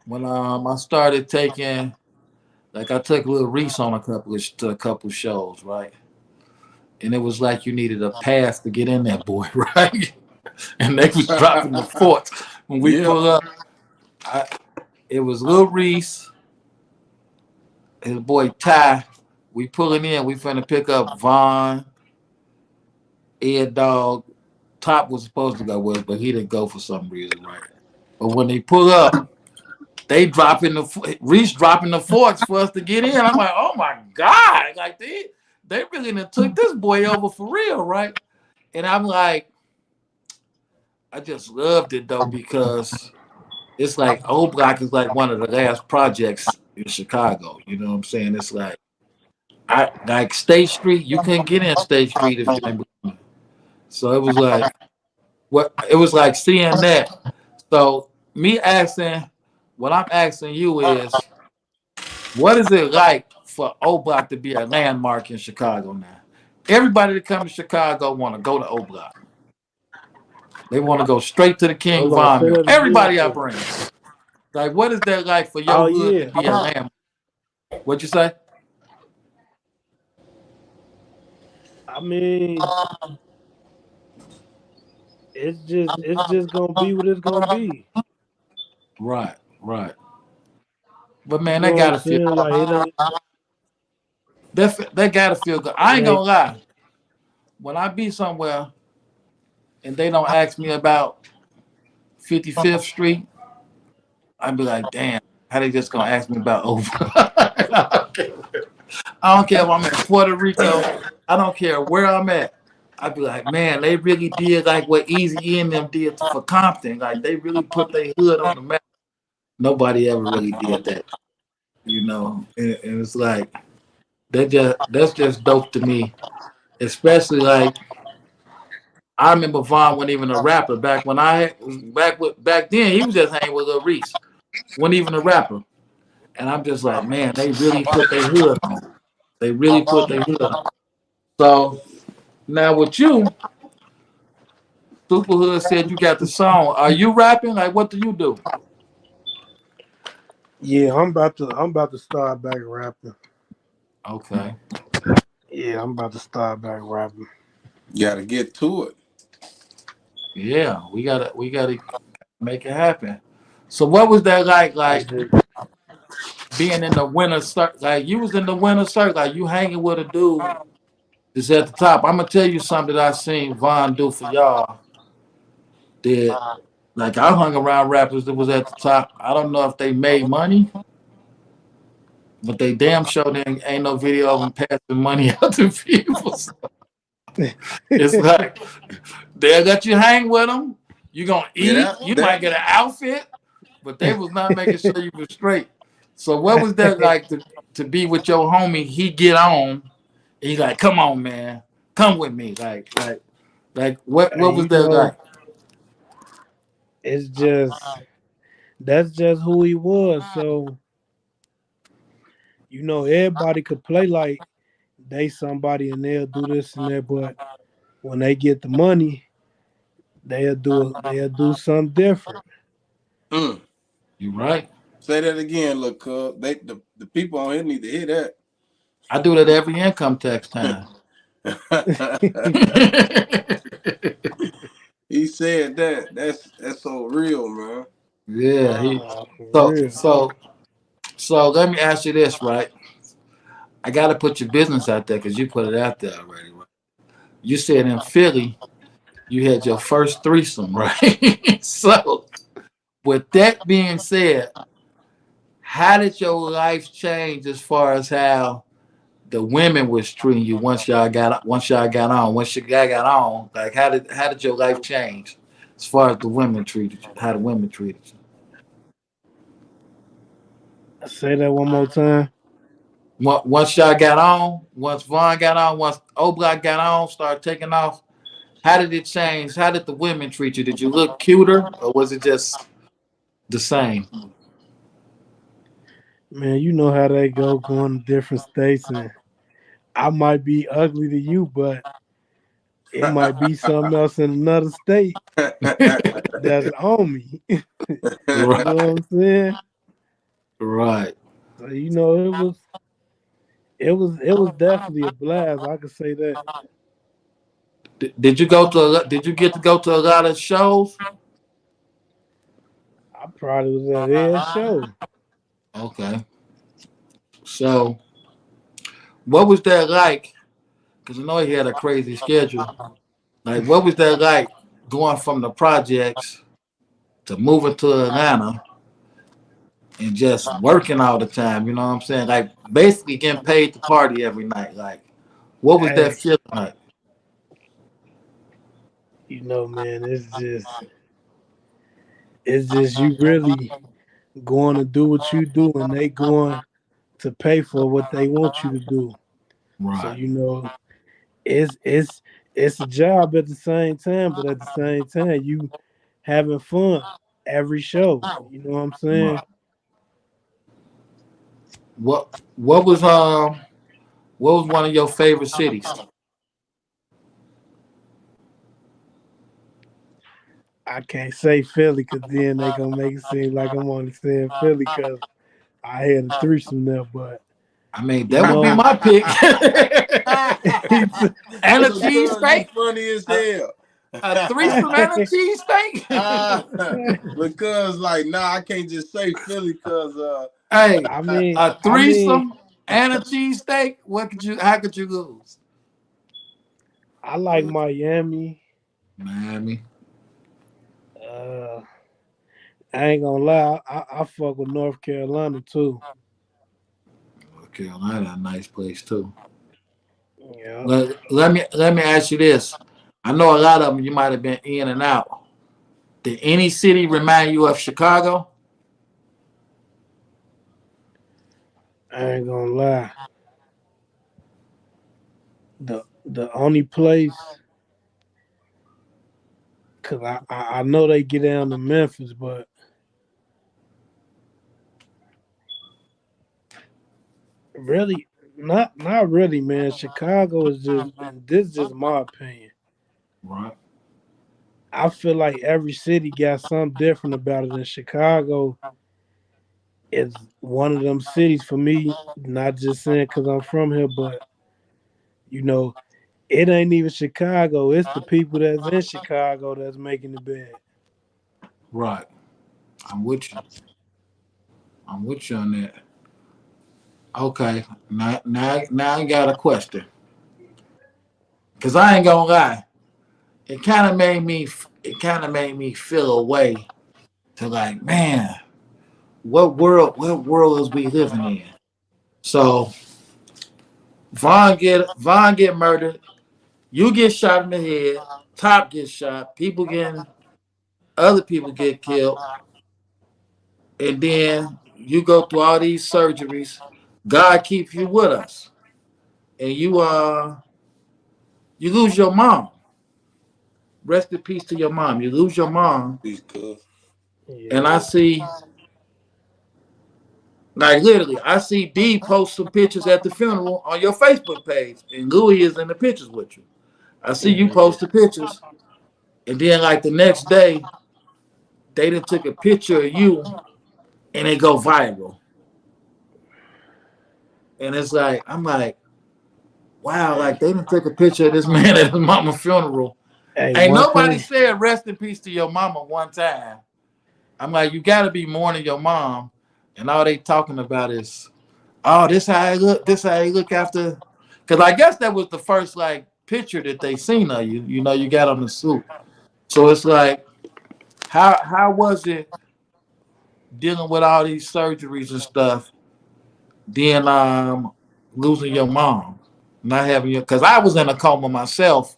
when I started taking, like I took Lil Reese on to a couple shows, right? And it was like you needed a pass to get in there, boy, right? And they was dropping the forts when we Yeah. pull up. It was Lil Reese, his boy Ty. We pulling in. We finna pick up Vaughn, Ed Dog. Top was supposed to go with us, but he didn't go for some reason, right? But when they pull up, they Reese dropping the forks for us to get in. I'm like, oh my God. Like they really done took this boy over for real, right? And I'm like, I just loved it though, because it's like O-Block is like one of the last projects in Chicago. You know what I'm saying? It's like I like State Street. You couldn't get in State Street if you didn't believe me. So it was like seeing that. So what I'm asking you is, what is it like for O-Block to be a landmark in Chicago now? Everybody that comes to Chicago want to go to O-Block. They want to go straight to the King hold on, Von say Mill. that again. Everybody I bring. Like, what is that like for your Oh hood to yeah. be a landmark? What'd you say? I mean, it's just gonna be what it's gonna be. Right, right. But man, You they know what I'm gotta feel. saying? Like it ain't They gotta feel good. I it ain't gonna ain't lie. When I be somewhere and they don't ask me about 55th Street, I'd be like, damn, how they just gonna ask me about over? I don't care if I'm in Puerto Rico. I don't care where I'm at. I'd be like, man, they really did like what Easy E and them did for Compton. Like they really put their hood on the map. Nobody ever really did that, And it's like that's just dope to me. Especially like I remember Vaughn wasn't even a rapper back when back then he was just hanging with Lil Reese. Wasn't even a rapper. And I'm just like, man, they really put their hood on. They really put their hood on. So now with you, Superhood said you got the song. Are you rapping? Like, what do you do? yeah, I'm about to start back rapping. Okay. Yeah, I'm about to start back rapping. You gotta get to it. Yeah, we gotta make it happen. So what was that like? That's Like it. being in the winner circle. Like you was in the winner circle. Like you hanging with a dude It's at the top. I'm gonna tell you something that I seen Von do for y'all. That like I hung around rappers that was at the top. I don't know if they made money, but they damn sure ain't no video of them passing money out to people. So it's like they'll let you hang with them. You gonna Yeah, eat. You might get an outfit, but they was not making sure you was straight. So what was that like to be with your homie? He get on. He's like, come on, man, come with me. Like what was You that know, like? it's just that's just who he was. So everybody could play like they somebody and they'll do this and that, but when they get the money, they'll do something different. Mm. You right. Say that again, look, cuz. The people on here need to hear I do that every income tax time. that. He said that. That's so real, man. Yeah, he. Nah, for So real. so so let me ask you this, right? I got to put your business out there because you put it out there already, right? You said in Philly you had your first threesome, right? So with that being said, how did your life change as far as how the women was treating you once your guy got on? Like how did your life change as far as the women treated you? How the women treated you? Say that one more time. Once y'all got on, once Vaughn got on, once O-Block got on, started taking off, how did it change? How did the women treat you? Did you look cuter or was it just the same? Man, you know how they go going to different states, and I might be ugly to you, but it might be something else in another state that's on me. You Right. know what I'm saying? Right. So it was definitely a blast. I could say that. Did you get to go to a lot of shows? I probably was at every show. Okay. So what was that like? Because I know he had a crazy schedule. Like what was that like going from the projects to moving to Atlanta and just working all the time? You know what I'm saying? Like basically getting paid to party every night. Like what was that Hey, feeling like? man, it's just you really going to do what you do, and they going to pay for what they want you to do. So Right. it's it's a job at the same time, but at the same time you having fun every show. You know what I'm saying? Right. What was what was one of your favorite cities? I can't say Philly because then they gonna make it seem like I'm only saying Philly because I had a threesome there. But I mean, you that would be know, my pick. And a Look, cuz, you cheesesteak. funny as A, hell. a threesome and a cheesesteak. Look, cuz, like, nah, I can't just say Philly, cuz, Hey, I mean, a I mean, threesome and a cheesesteak. How could you lose? I like Miami. Miami, Uh, I ain't gonna lie, I fuck with North Carolina too. North Carolina, a nice place too. Yeah, Let me ask you this. I know a lot of them you might have been in and out. Did any city remind you of Chicago? I ain't gonna lie. The only place, cause I know they get down to Memphis, but really not really, man. Chicago is just, and this is just my opinion. Right. I feel like every city got something different about it, and Chicago is one of them cities for me. Not just saying because I'm from here, but you know, it ain't even Chicago. It's the people that's in Chicago that's making it bad. Right. I'm with you. I'm with you on that. Okay. Now I got a question. Cause I ain't gonna lie, it kind of made me feel a way to like, man, what world is we living in? So Vaughn get murdered, you get shot in the head, Top gets shot, other people get killed, and then you go through all these surgeries. God keeps you with us, and you lose your mom. Rest in peace to your mom. You lose your mom, These cuz. and I see, like literally, I see D post some pictures at the funeral on your Facebook page, and Louie is in the pictures with you. I see you Yeah. post the pictures, and then like the next day, they done took a picture of you, and it go viral. And it's like, I'm like, wow, like they done took a picture of this man at his mama's funeral. Hey, Ain't one nobody thing. said rest in peace to your mama one time. I'm like, you gotta be mourning your mom, and all they talking about is, oh, this how I look, this how I look after. Cause I guess that was the first like picture that they seen of you. You know, you got on the suit. So it's like, how was it dealing with all these surgeries and stuff? Then losing your mom, not having your, cause I was in a coma myself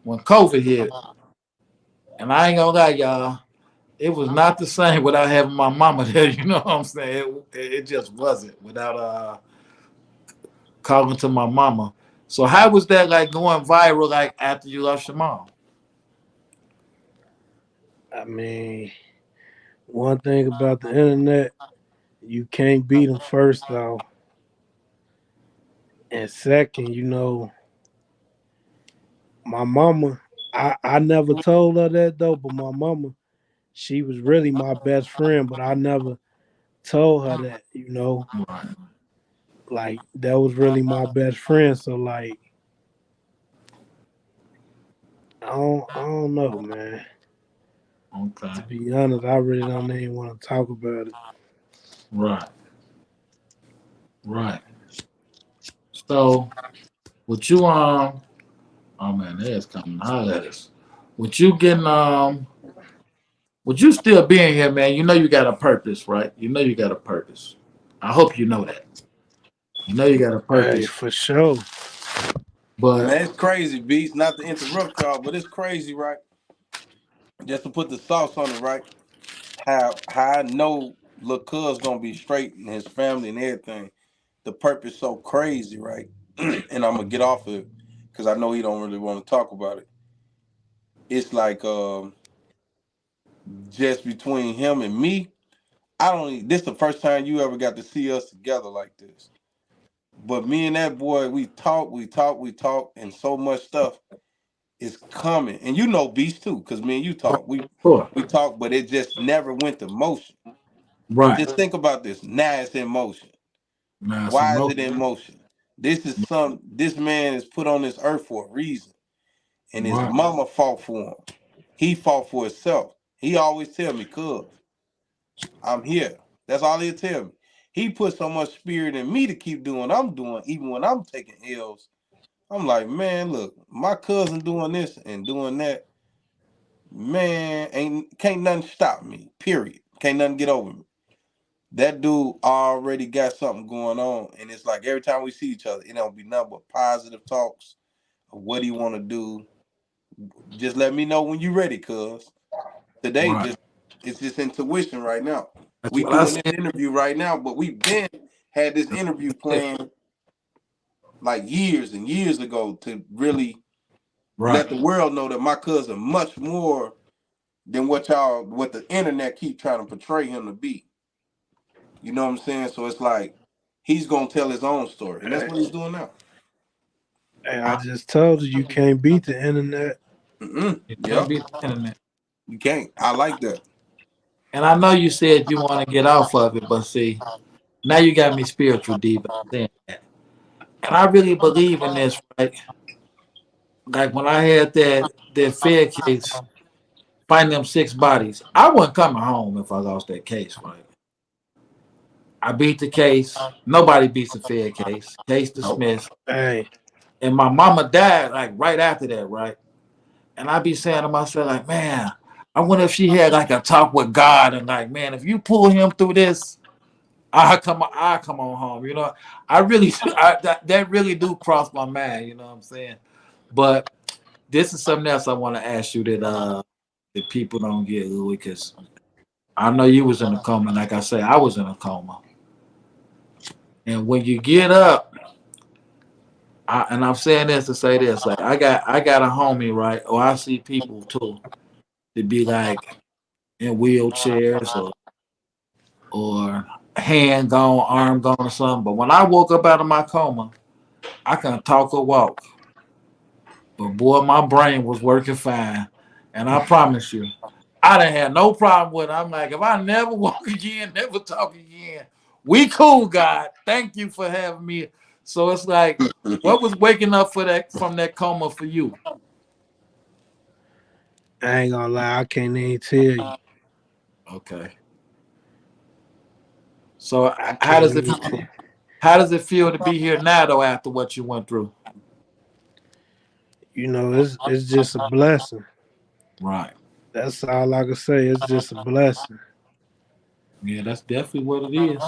when COVID hit, and I ain't gonna lie, y'all. It was not the same without having my mama there. You know what I'm saying? It just wasn't without calling to my mama. So how was that like going viral like after you lost your mom? I mean, one thing about the internet, you can't beat them first off, and second, my mama. I never told her that though, but my mama, she was really my best friend, but I never told her that. Like that was really my best friend. So like, I don't know, man. Okay. To be honest, I really don't even want to talk about it. Right. Right. So with you oh man, there's coming holler at us. With you getting with you still being here, man, you know you got a purpose, right? You know you got a purpose. I hope you know that. You know you got a Hey, purpose. for sure. But Man, it's crazy, Beats. Not to interrupt y'all, but it's crazy, right? Just to put the sauce on it, right? How I know Lil Cuz gonna be straight and his family and everything. The purpose so crazy, right? And I'm gonna get off of it because I know he don't really want to talk about it. It's like just between him and me. I don't. This the first time you ever got to see us together like this. But me and that boy, we talk, and so much stuff is coming. And you know Beast too, because me and you talk. sure. We talk, but it just never went to motion. Right. Just think about this. Now it's in motion. Now some Why is more. it in motion? This man is put on this earth for a reason. And his Right. mama fought for him. He fought for himself. He always tell me, cuz, I'm here. That's all he'll tell me. He put so much spirit in me to keep doing what I'm doing, even when I'm taking L's. I'm like, man, look, my cousin doing this and doing that, man, can't nothing stop me. Period. Can't nothing get over me. That dude already got something going on, and it's like every time we see each other, it don't be nothing but positive talks of what he want to do. Just let me know when you ready, cuz today Right. just it's just intuition right now. That's We what I doing this said. interview right now, but we been had this interview planned like years and years ago to really Right. let the world know that my cousin much more than what the internet keep trying to portray him to be. You know what I'm saying? So it's like he's gonna tell his own story, and that's what he's doing now. Hey, I just told you you can't beat the internet. You can't Yep, beat the internet. you can't. I like that. And I know you said you want to get off of it, but see, now you got me spiritual deep. I'm saying that. And I really believe in this, right? Like when I had that Fed case, finding them 6 bodies, I wasn't coming home if I lost that case, right? I beat the case. Nobody beats the Fed case. Case Nope. dismissed. Hey, And my mama died like right after that, right? And I be saying to myself, like, man, I wonder if she had like a talk with God and like, man, if you pull him through this, I come on home. You know, I really that really do cross my mind. You know what I'm saying? But this is something else I want to ask you that people don't get, Louis, because I know you was in a coma. Like I say, I was in a coma. And when you get up, and I'm saying this to say this, like I got a homie, right? Or I see people too to be like in wheelchairs or hand gone, arm gone, or something. But when I woke up out of my coma, I can talk or walk. But boy, my brain was working fine. And I promise you, I didn't have no problem with it. I'm like, if I never walk again, never talk again, we cool, God. Thank you for having me. So it's like, what was waking up for that from that coma for you? I ain't gonna lie, I can't even tell you. Okay. So I can't even. how does it feel to be here now though after what you went through? You know, it's just a blessing. Right. That's all I can say. It's just a blessing. Yeah, that's definitely what it is.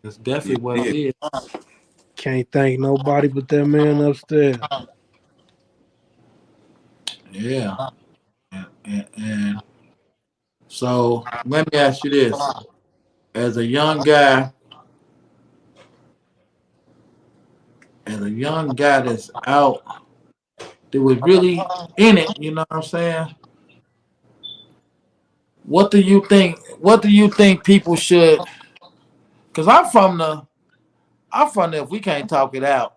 That's definitely what it is. Can't thank nobody but that man upstairs. Yeah. And so let me ask you this. As a young guy, that's out, that was really in it, you know what I'm saying? What do you think people should, because I'm from the if we can't talk it out,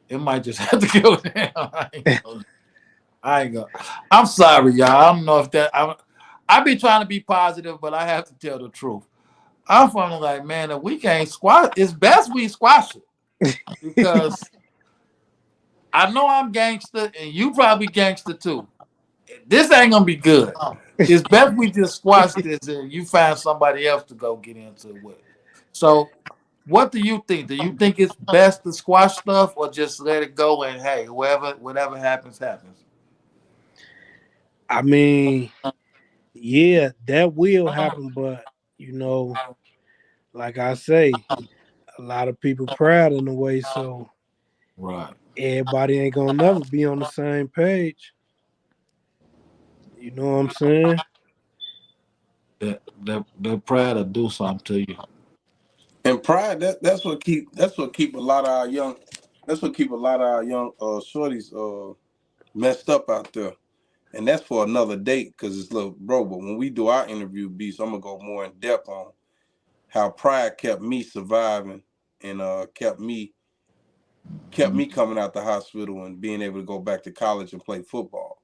it might just have to go down. I ain't gonna. I'm sorry, y'all. I don't know if I be trying to be positive, but I have to tell the truth. I'm from the like, man, if we can't squash, it's best we squash it because I know I'm gangster and you probably gangster too. This ain't gonna be good. It's best we just squash this and you find somebody else to go get into it with. So, what do you think? Do you think it's best to squash stuff or just let it go and hey, whatever happens, happens? I mean, yeah, that will happen, but you know, like I say, a lot of people proud in a way, so Right. everybody ain't gonna never be on the same page. You know what I'm saying? That pride to do something to you. And pride, that's what keep a lot of our young shorties messed up out there. And that's for another date because it's little bro. But when we do our interview beats, I'm gonna go more in depth on how pride kept me surviving and kept me coming out the hospital and being able to go back to college and play football.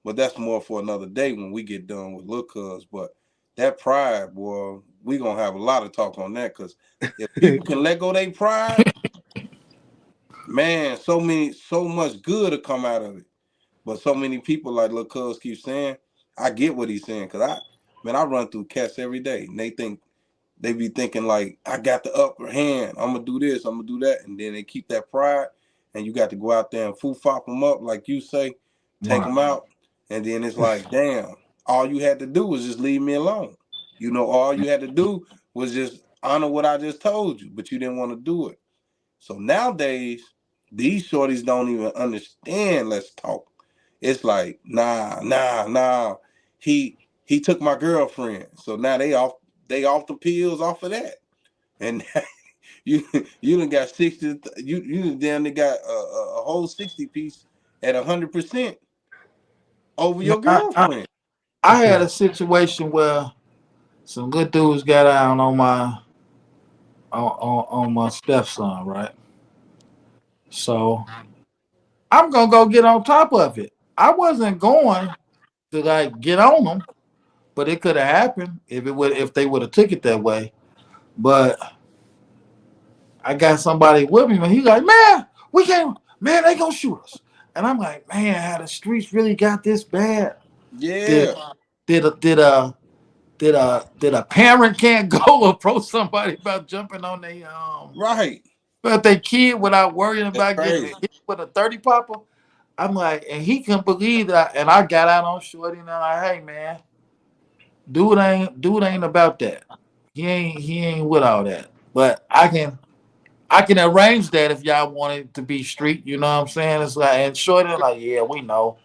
But that's more for another day when we get done with Lil Cuz. But that pride, boy, we gonna have a lot of talk on that because if people can let go their pride, man, so much good to come out of it. But so many people, like Lil Cuz keep saying, I get what he's saying because I run through cats every day and they be thinking like, I got the upper hand. I'm gonna do this, I'm gonna do that, and then they keep that pride, and you got to go out there and fop them up, like you say, take Right. them out, and then it's like, damn, all you had to do was just leave me alone. You know, all you had to do was just honor what I just told you, but you didn't want to do it. So nowadays, these shorties don't even understand. Let's talk. It's like, nah. He took my girlfriend, so now they off the pills off of that, and you done got 60. You damn near got a whole 60 piece at 100% over No, your girlfriend. I had a situation where some good dudes got out on my stepson, right? So I'm gonna go get on top of it. I wasn't going to like get on them, but it could have happened if they would have took it that way. But I got somebody with me, and he like, man, we can't, man, they gonna shoot us. And I'm like, man, how the streets really got this bad? Did Yeah, did a did a did a parent can't go approach somebody about jumping on their right. But they kid without worrying That's about getting crazy. hit with a 30 popper. I'm like, and he couldn't believe that. And I got out on Shorty and I'm like, hey man, dude ain't about that. He ain't with all that. But I can arrange that if y'all want it to be street. You know what I'm saying? It's like, and Shorty like, yeah, we know.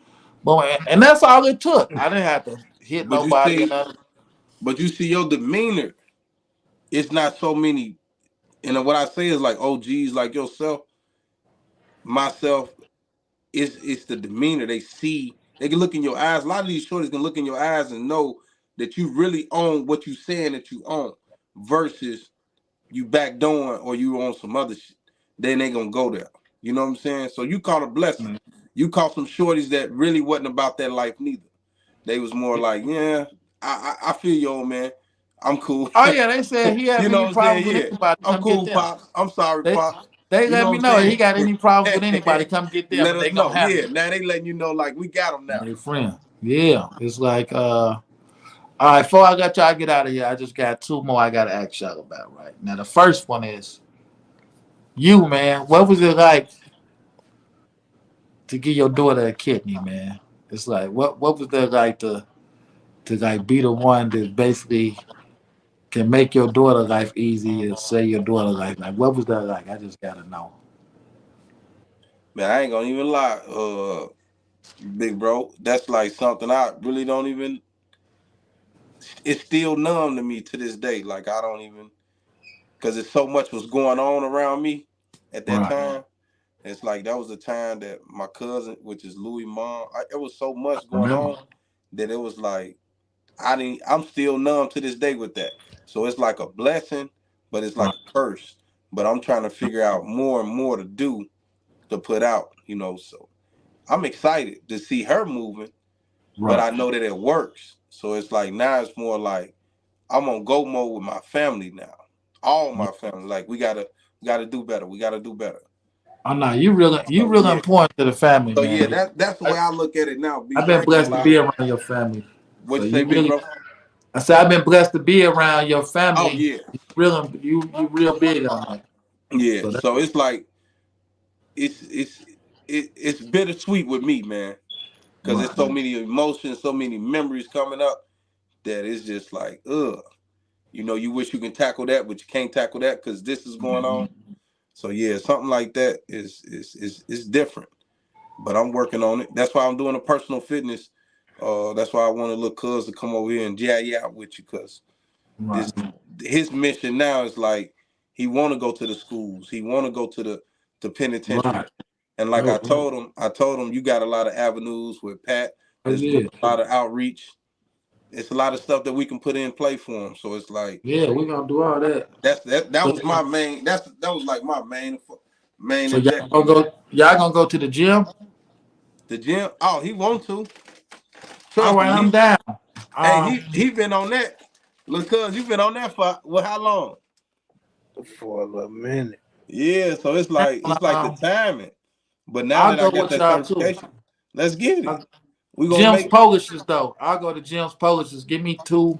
But and that's all it took. I didn't have to hit But you nobody or see, nothing. your demeanor. It's not so many. And what I say is like OGs like yourself, myself. It's the demeanor. They see. They can look in your eyes. A lot of these shorties can look in your eyes and know that you really own what you saying that you own, versus you backdooring or you on some other shit. Then they gonna go there. You know what I'm saying? So you caught a blessing. You caught some shorties that really wasn't about that life neither. They was more like, yeah, I feel you, old man. I'm cool. Oh yeah, they said he You have know any what I'm saying? problems with Yeah, anybody, I'm come get cool, them. pops. I'm sorry, They pops. they You let know me what know if I'm he got any problems with saying? anybody, come get them, Let and us they gonna know. handle Yeah, it. now they letting you know like we got them now. They friend. Yeah, it's like all right. Before I got y'all get out of here, I just got two more I gotta ask y'all about right now. The first one is you, man. What was it like to give your daughter a kidney, man? It's like what was that like to like be the one that basically can make your daughter life easy and save your daughter life? Like what was that like? I just gotta know. Man, I ain't gonna even lie, big bro. That's like something I really don't even. It's still numb to me to this day. Like I don't even, because it's so much was going on around me at that Right. time. It's like that was the time that my cousin, which is Louis' mom, it was so I much going remember. on that it was like I didn't. I'm still numb to this day with that. So it's like a blessing, but it's like Right. a curse. But I'm trying to figure out more and more to do to put out. So I'm excited to see her moving, but Right. I know that it works. So it's like now it's more like I'm on go mode with my family now. All Yeah. my family, like we gotta do better. We gotta do better. Oh no, you really Yeah. important to the family, So yeah, man. that's the way I look at it now, I've Beast. I been ain't gonna blessed to lie. be around your family. What So you say, you big really, bro? I said I've been blessed to be around your Oh family. yeah. You real big on that. Yeah. So that So it's like it's bittersweet with me, man. Cause there's right. so many emotions, so many memories coming up that it's just like, ugh. You wish you can tackle that, but you can't tackle that because this is going on. So yeah, something like that is different. But I'm working on it. That's why I'm doing a personal fitness. That's why I want a little cuz to come over here and out with you, cause Right. this his mission now is like he want to go to the schools. He want to go to the penitentiary. Right. And like Oh, I told him you got a lot of avenues with Pat oh that's doing yeah. a lot of outreach. It's a lot of stuff that we can put in play for him. So it's like Yeah, we're gonna do all that. that So, was my main. That was like my main so y'all objective, gonna man. go to the gym? The gym. Oh, he want to. All Trust right, me. I'm down. Hey, Um, he been on that. Look, cuz you been on that for how long? for a little minute. Yeah, so it's like the um, timing. But now I'll that I go got with that y'all too. certification, let's get it. I, We gonna Jim's make Polishes though. I'll go to Jim's Polishes. Give me two.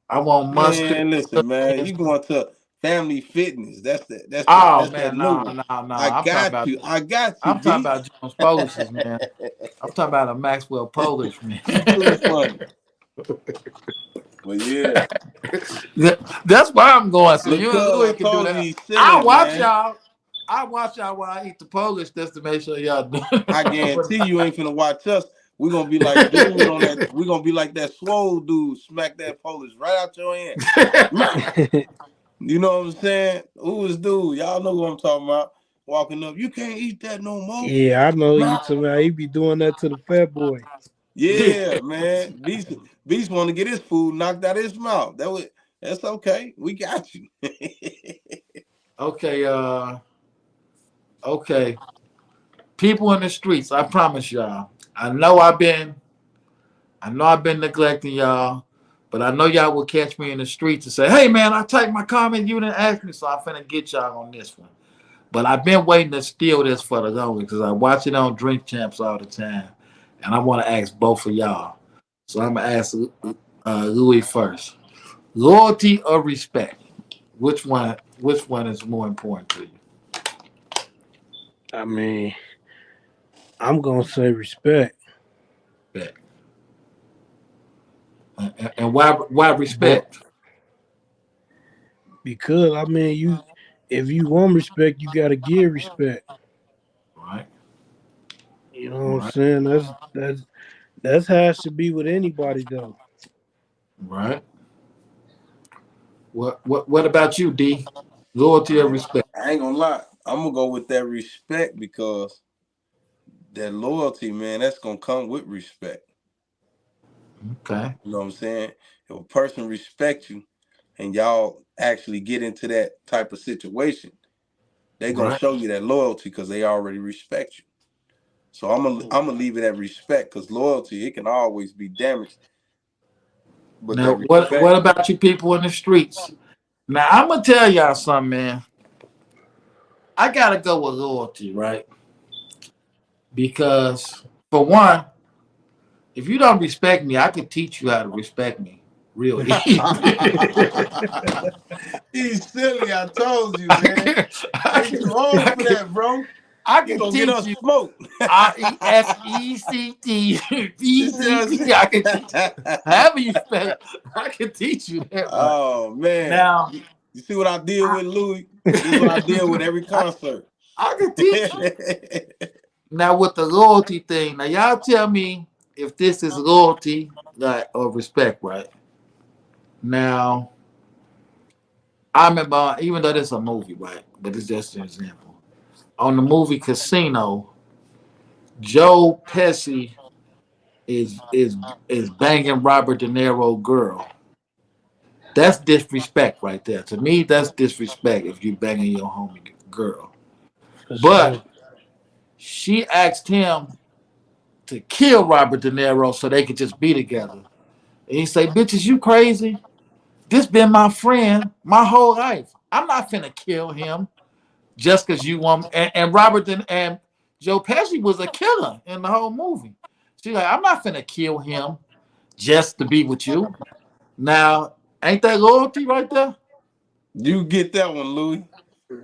I want mustard. man. Listen, man, you going to family fitness? Oh That's that man, new no, one. no, no. I got you. I got you, I'm talking B. about Jim's Polishes, man. I'm talking about a Maxwell Polish, man. You too funny. But yeah, That's why I'm going. So look, you and cuz I Louis can do told you that. he's I silly, watch man. y'all. I watch y'all while I eat the Polish just to make sure y'all do I it. guarantee you ain't finna watch us. We're gonna be like dude on that. We're gonna be like that swole dude. Smack that Polish right out your hand. Smack. You know what I'm saying? Who is dude? Y'all know what I'm talking about. Walking up, you can't eat that no more. Yeah, I know you Smack. talking about. He be doing that to the fat boy. Yeah, man. Beast want to get his food knocked out of his mouth. That's okay. We got you. Okay, okay. People in the streets, I promise y'all. I know I've been neglecting y'all, but I know y'all will catch me in the streets and say, hey man, I typed my comment, you didn't ask me, so I'm finna get y'all on this one. But I've been waiting to steal this for the longest because I watch it on Drink Champs all the time. And I want to ask both of y'all. So I'm gonna ask Louis first. Loyalty or respect? Which one is more important to you? I mean, I'm gonna say respect, Respect. And why but respect? because I mean, if you want respect, you gotta give respect. Right. You know what I'm Right. saying? That's how it should be with anybody, though. Right. What about you, D? Loyalty or respect? I ain't gonna lie. I'm gonna go with that respect because that loyalty, man, that's gonna come with respect. Okay. You know what I'm saying? If a person respects you and y'all actually get into that type of situation, they gonna Right. show you that loyalty because they already respect you. So I'm gonna leave it at respect because loyalty, it can always be damaged. But Now, that what respect, about you people in the streets? Now, I'm gonna tell y'all something, man. I gotta go with loyalty, right? Because for one, if you don't respect me, I can teach you how to respect me real easy. he's silly. I told you, I man. can, I They can, too old I for can, that, bro. I You can gonna get teach us you. smoked. R-E-S-P-E-C-T, You see what I'm E-C-T. I can teach. saying? However you spell it, I can teach you that, right? Oh man, Now, you see what I deal I, with, Louis? This is what I deal with every concert. I can teach you. Now with the loyalty thing, now y'all tell me if this is loyalty, like, or respect, right? Now, I remember, even though this is a movie, right? But it's just an example. On the movie Casino, Joe Pesci is is is banging Robert De Niro girl. That's disrespect right there. To me, that's disrespect if you banging your homie girl. For But sure. she asked him to kill Robert De Niro so they could just be together. And he say, "Bitches, you crazy? This been my friend my whole life. I'm not finna kill him just because you want." And and Joe Pesci was a killer in the whole movie. She's like, "I'm not finna kill him just to be with you." Now, ain't that loyalty right there? You get that one, Louis.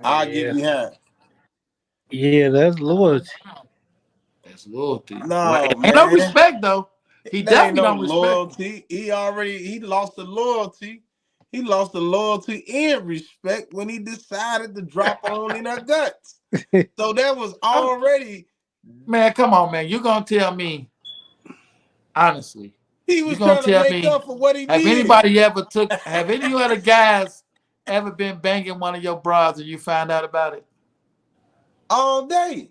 I get Yeah, behind. yeah, that's loyalty. That's loyalty. Well, it No, ain't no man. respect though. He That ain't definitely no don't respect. loyalty. He lost the loyalty. He lost the loyalty and respect when he decided to drop on in her guts. So that was already, Man, come on, man. You gonna tell me honestly? he You was gonna trying to tell make me? up for what he Have did anybody ever took? Have any other guys ever been banging one of your bras and you found out about it? all day.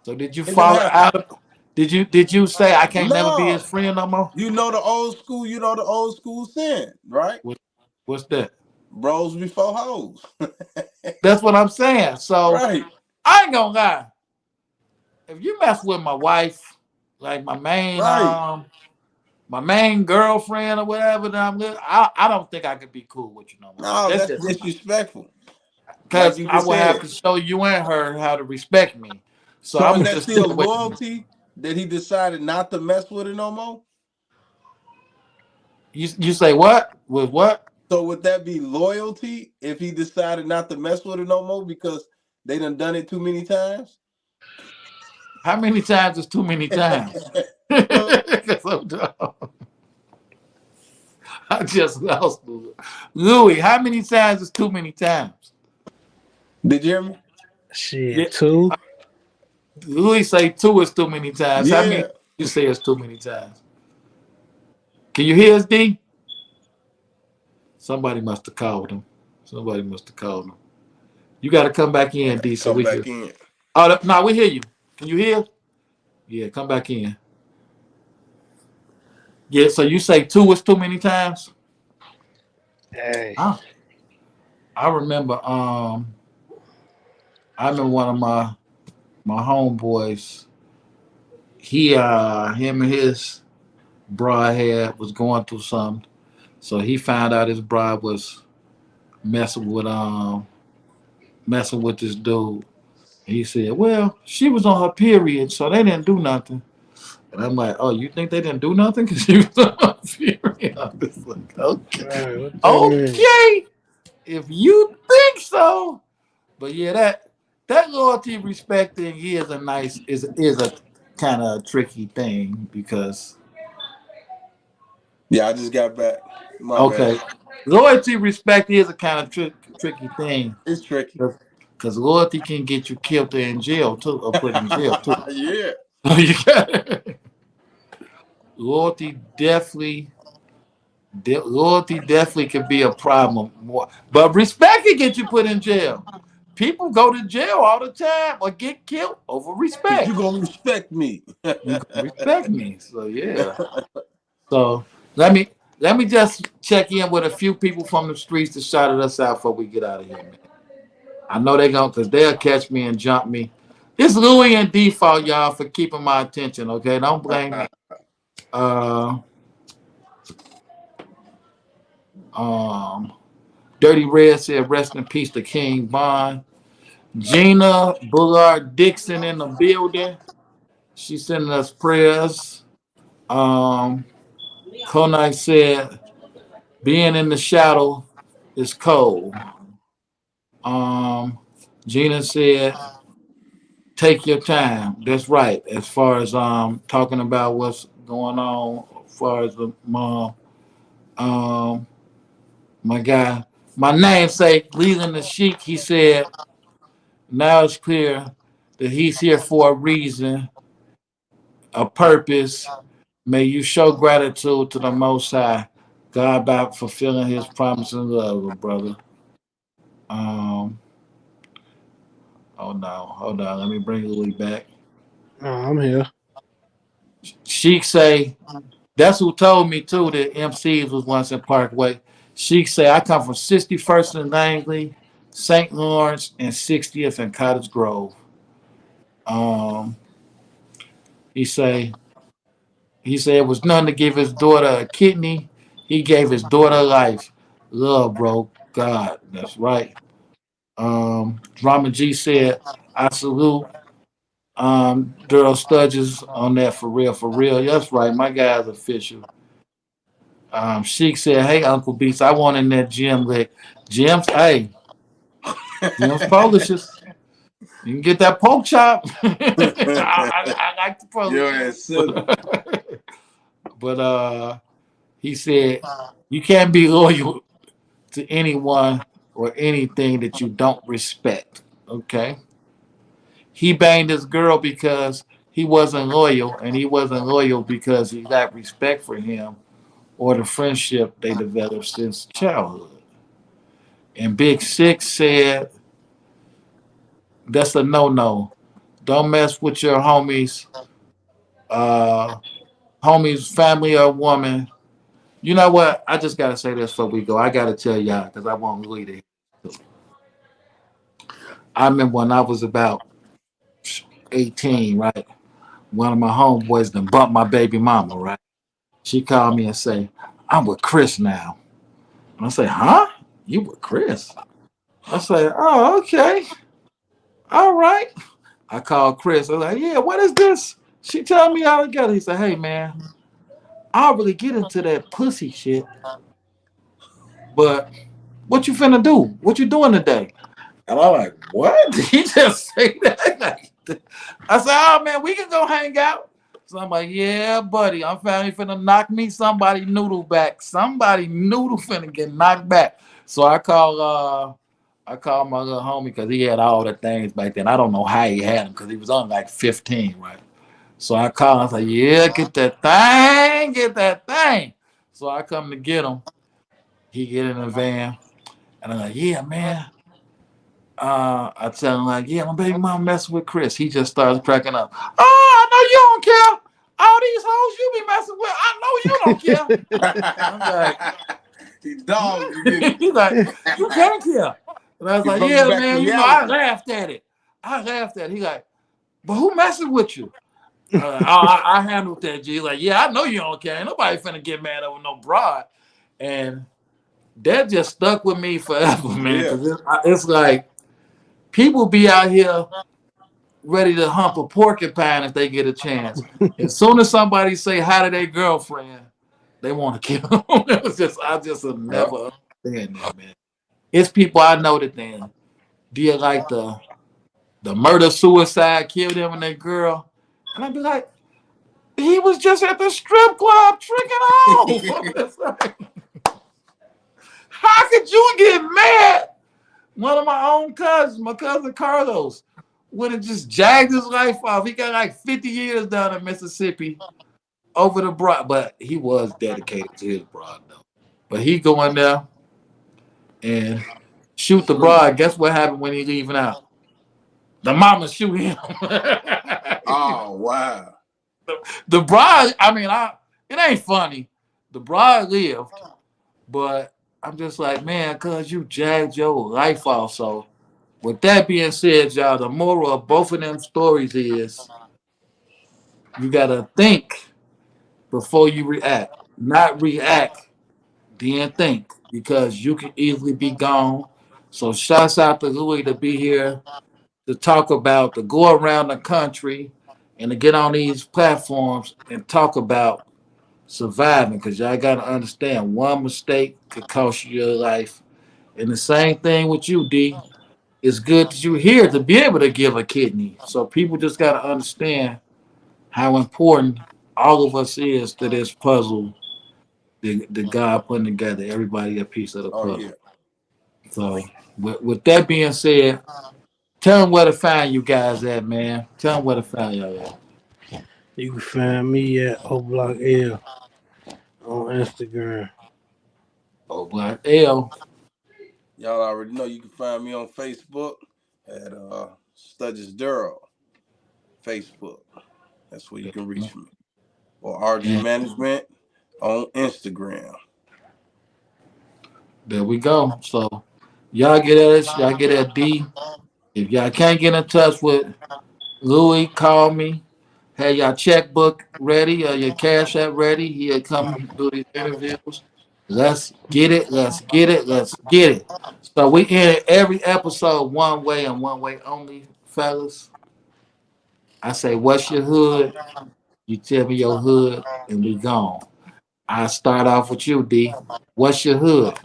So did you And it fall happened. out? Did you say I can't never be his No. friend no more? You know the old school saying, right? What, what's that? Bros before hoes. That's what I'm saying. So Right. I ain't gonna lie. If you mess with my wife, like Right. my main girlfriend or whatever that I don't think I could be cool with you no more. No, That's that's just disrespectful. Like because you I just will have said. to show you and her how to respect me. So So I'm is gonna that just stay still away from you. loyalty that he decided not to mess with her no more? You say what? With what? So would that be loyalty if he decided not to mess with her no more because they done it too many times? How many times is too many times? Well, 'Cause I'm dumb. I just lost Louis. How many times is too many times? did you hear me? Yeah. Shit, too. Louis say two is too many times. How many Yeah. you say is too many times? Can you hear us, D? Somebody must have called him. Somebody must have called him. You got to come back I in, got D, to so come we hear. back in. Oh, no, we hear you. Can you hear? Yeah, come back in. Yeah, so you say two is too many times? Hey, Oh, I remember. I remember one of my homeboys. Him and his broadhead was going through something, so he found out his bride was messing with messing with this dude. He said, "Well, she was on her period, so they didn't do nothing." And I'm like, "Oh, you think they didn't do nothing because she was on her period?" I'm just like, "Okay, right, what that mean? okay, if you think so." But yeah, that loyalty, respect thing is a nice is a kind of tricky thing because Yeah, I just got back. My bad. okay, loyalty, respect is a kind of tricky thing It's tricky. because loyalty can get you killed or in jail too, or put in jail too. Yeah. You got- loyalty definitely. Loyalty definitely could be a problem, but respect can get you put in jail. People go to jail all the time or get killed over Cause you respect. gonna respect me. You gonna respect me, so yeah. So let me just check in with a few people from the streets to shout at us out before we get out of here, man. I know they gonna because they'll catch me and jump me. It's Louie and default, y'all, for keeping my attention. Okay, don't blame me. Uh, um, Dirty Red said, "Rest in peace to King Bond." Gina Bullard Dixon in the building. She's sending us prayers. Konai said, "Being in the shadow is cold." Um, Gina said, "Take your time." That's right. As far as talking about what's going on, as far as the mom, um, my guy, my namesake, Leland the Sheik, he said, "Now it's clear that he's here for a reason, a purpose. May you show gratitude to the Most High, God, by fulfilling His promise and love, brother." Um, oh no, hold on, let me bring Louis back. Oh, I'm here. Sheik say that's who told me too that MCs was once in Parkway. Sheik say I come from 61st and Langley, St. Lawrence, and 60th and Cottage Grove. Um, he say it was nothing to give his daughter a kidney. He gave his daughter life. Love, bro. God, that's right. Drama G said, I salute Daryl Sturgis on that for real, for real. That's right. My guy's official. Sheik said, hey, Uncle Beats, I want in that gym lick. Jim's, hey, Jim's Polishes. You can get that pork chop. I like the Your Polishes. ass silly. But he said, you can't be loyal to anyone or anything that you don't respect. Okay. He banged his girl because he wasn't loyal, and he wasn't loyal because he got respect for him or the friendship they developed since childhood. And Big Six said, that's a no-no. Don't mess with your uh, homies, family, or woman. You know what? I just gotta say this before we go. I gotta tell y'all because I want Louis to hear. I remember when I was about 18, right? One of my homeboys done bumped my baby mama, right? She called me and say, I'm with Chris now. And I say, huh? You with Chris? I say, oh, okay. All right. I called Chris. I was like, yeah, what is this? She told me all together. He said, hey, man, I don't really get into that pussy shit, but what you finna do? What you doing today? And I'm like, what? Did he just say that? I said, oh, man, we can go hang out. So I'm like, yeah, buddy, I'm finally finna knock me somebody noodle back. Somebody noodle finna get knocked back. So I called my little homie because he had all the things back then. I don't know how he had them because he was only like 15, right? So I called him. I said, yeah, get that thing, get that thing. So I come to get him. He get in the van. And I'm like, yeah, man. I tell him like, yeah, my baby mom messing with Chris. He just starts cracking up. Oh, I know you don't care. All these hoes you be messing with, I know you don't care. I'm like, He dogged you, didn't he's like, you can't care. And I was he? He like, brought you yeah, back to man, you know, I reality. laughed at it. I laughed at it. He like, but who messing with you? I handled that, G. Like, yeah, I know you don't care. Ain't nobody finna get mad over no broad. And that just stuck with me forever, man. Yeah. Because it's like people be out here ready to hump a porcupine if they get a chance. As soon as somebody say hi to their girlfriend, they want to kill them. I just will Yeah. never understand that, man. It's people I know that then. Do you like the the murder, suicide, killed him and that girl. And I'd be like, he was just at the strip club tricking off. How could you get mad? One of my own cousins, my cousin Carlos, would have just jagged his life off. He got like 50 years down in Mississippi over the broad, but he was dedicated to his broad though. But he go in there and shoot the broad. Guess what happened when he leaving out? The mama shoot him. Oh wow. The bride, I mean, it ain't funny. The bride lived, but I'm just like, man, cuz you jagged your life off. So with that being said, y'all, the moral of both of them stories is you gotta think before you react. Not react, then think, because you can easily be gone. So shouts out to Louie to be here to talk about, to go around the country and to get on these platforms and talk about surviving, because y'all got to understand one mistake could cost you your life. And the same thing with you, D. It's good that you're here to be able to give a kidney. So people just got to understand how important all of us is to this puzzle that God putting together, everybody a piece of the Oh puzzle. yeah. So with that being said, tell them where to find you guys at, man. Tell them where to find y'all at. You can find me at O-Block L on Instagram. O-Block L. Y'all already know you can find me on Facebook at Sturgis Durrell. Facebook. That's where you can reach me. Or RG Management on Instagram. There we go. So y'all get at us. Y'all get at D. If y'all can't get in touch with Louie, call me. Have y'all checkbook ready or your cash app ready? He'll come do these interviews. Let's get it. Let's get it. Let's get it. So we end every episode one way and one way only, fellas. I say, what's your hood? You tell me your hood, and we gone. I start off with you, D. What's your hood?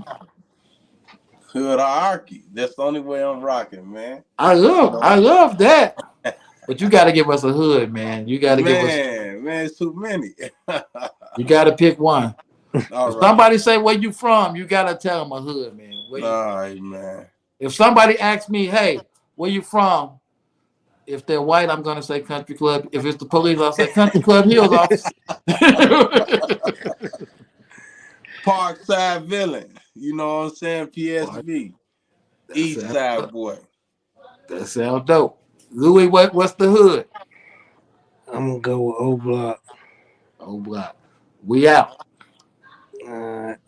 Hood hierarchy. That's the only way I'm rocking, man. I love that. But you got to give us a hood, man. You got to give us. Man, it's too many. You got to pick one. All If right. somebody say where you from, you got to tell them a hood, man. All right, man. If somebody asks me, hey, where you from? If they're white, I'm going to say Country Club. If it's the police, I'll say Country Club Hills officer. Parkside Villain. You know what I'm saying? PSV. East Side boy. That sounds dope. Louie, what's the hood? I'm going to go with O-Block. O-Block. We out. All right.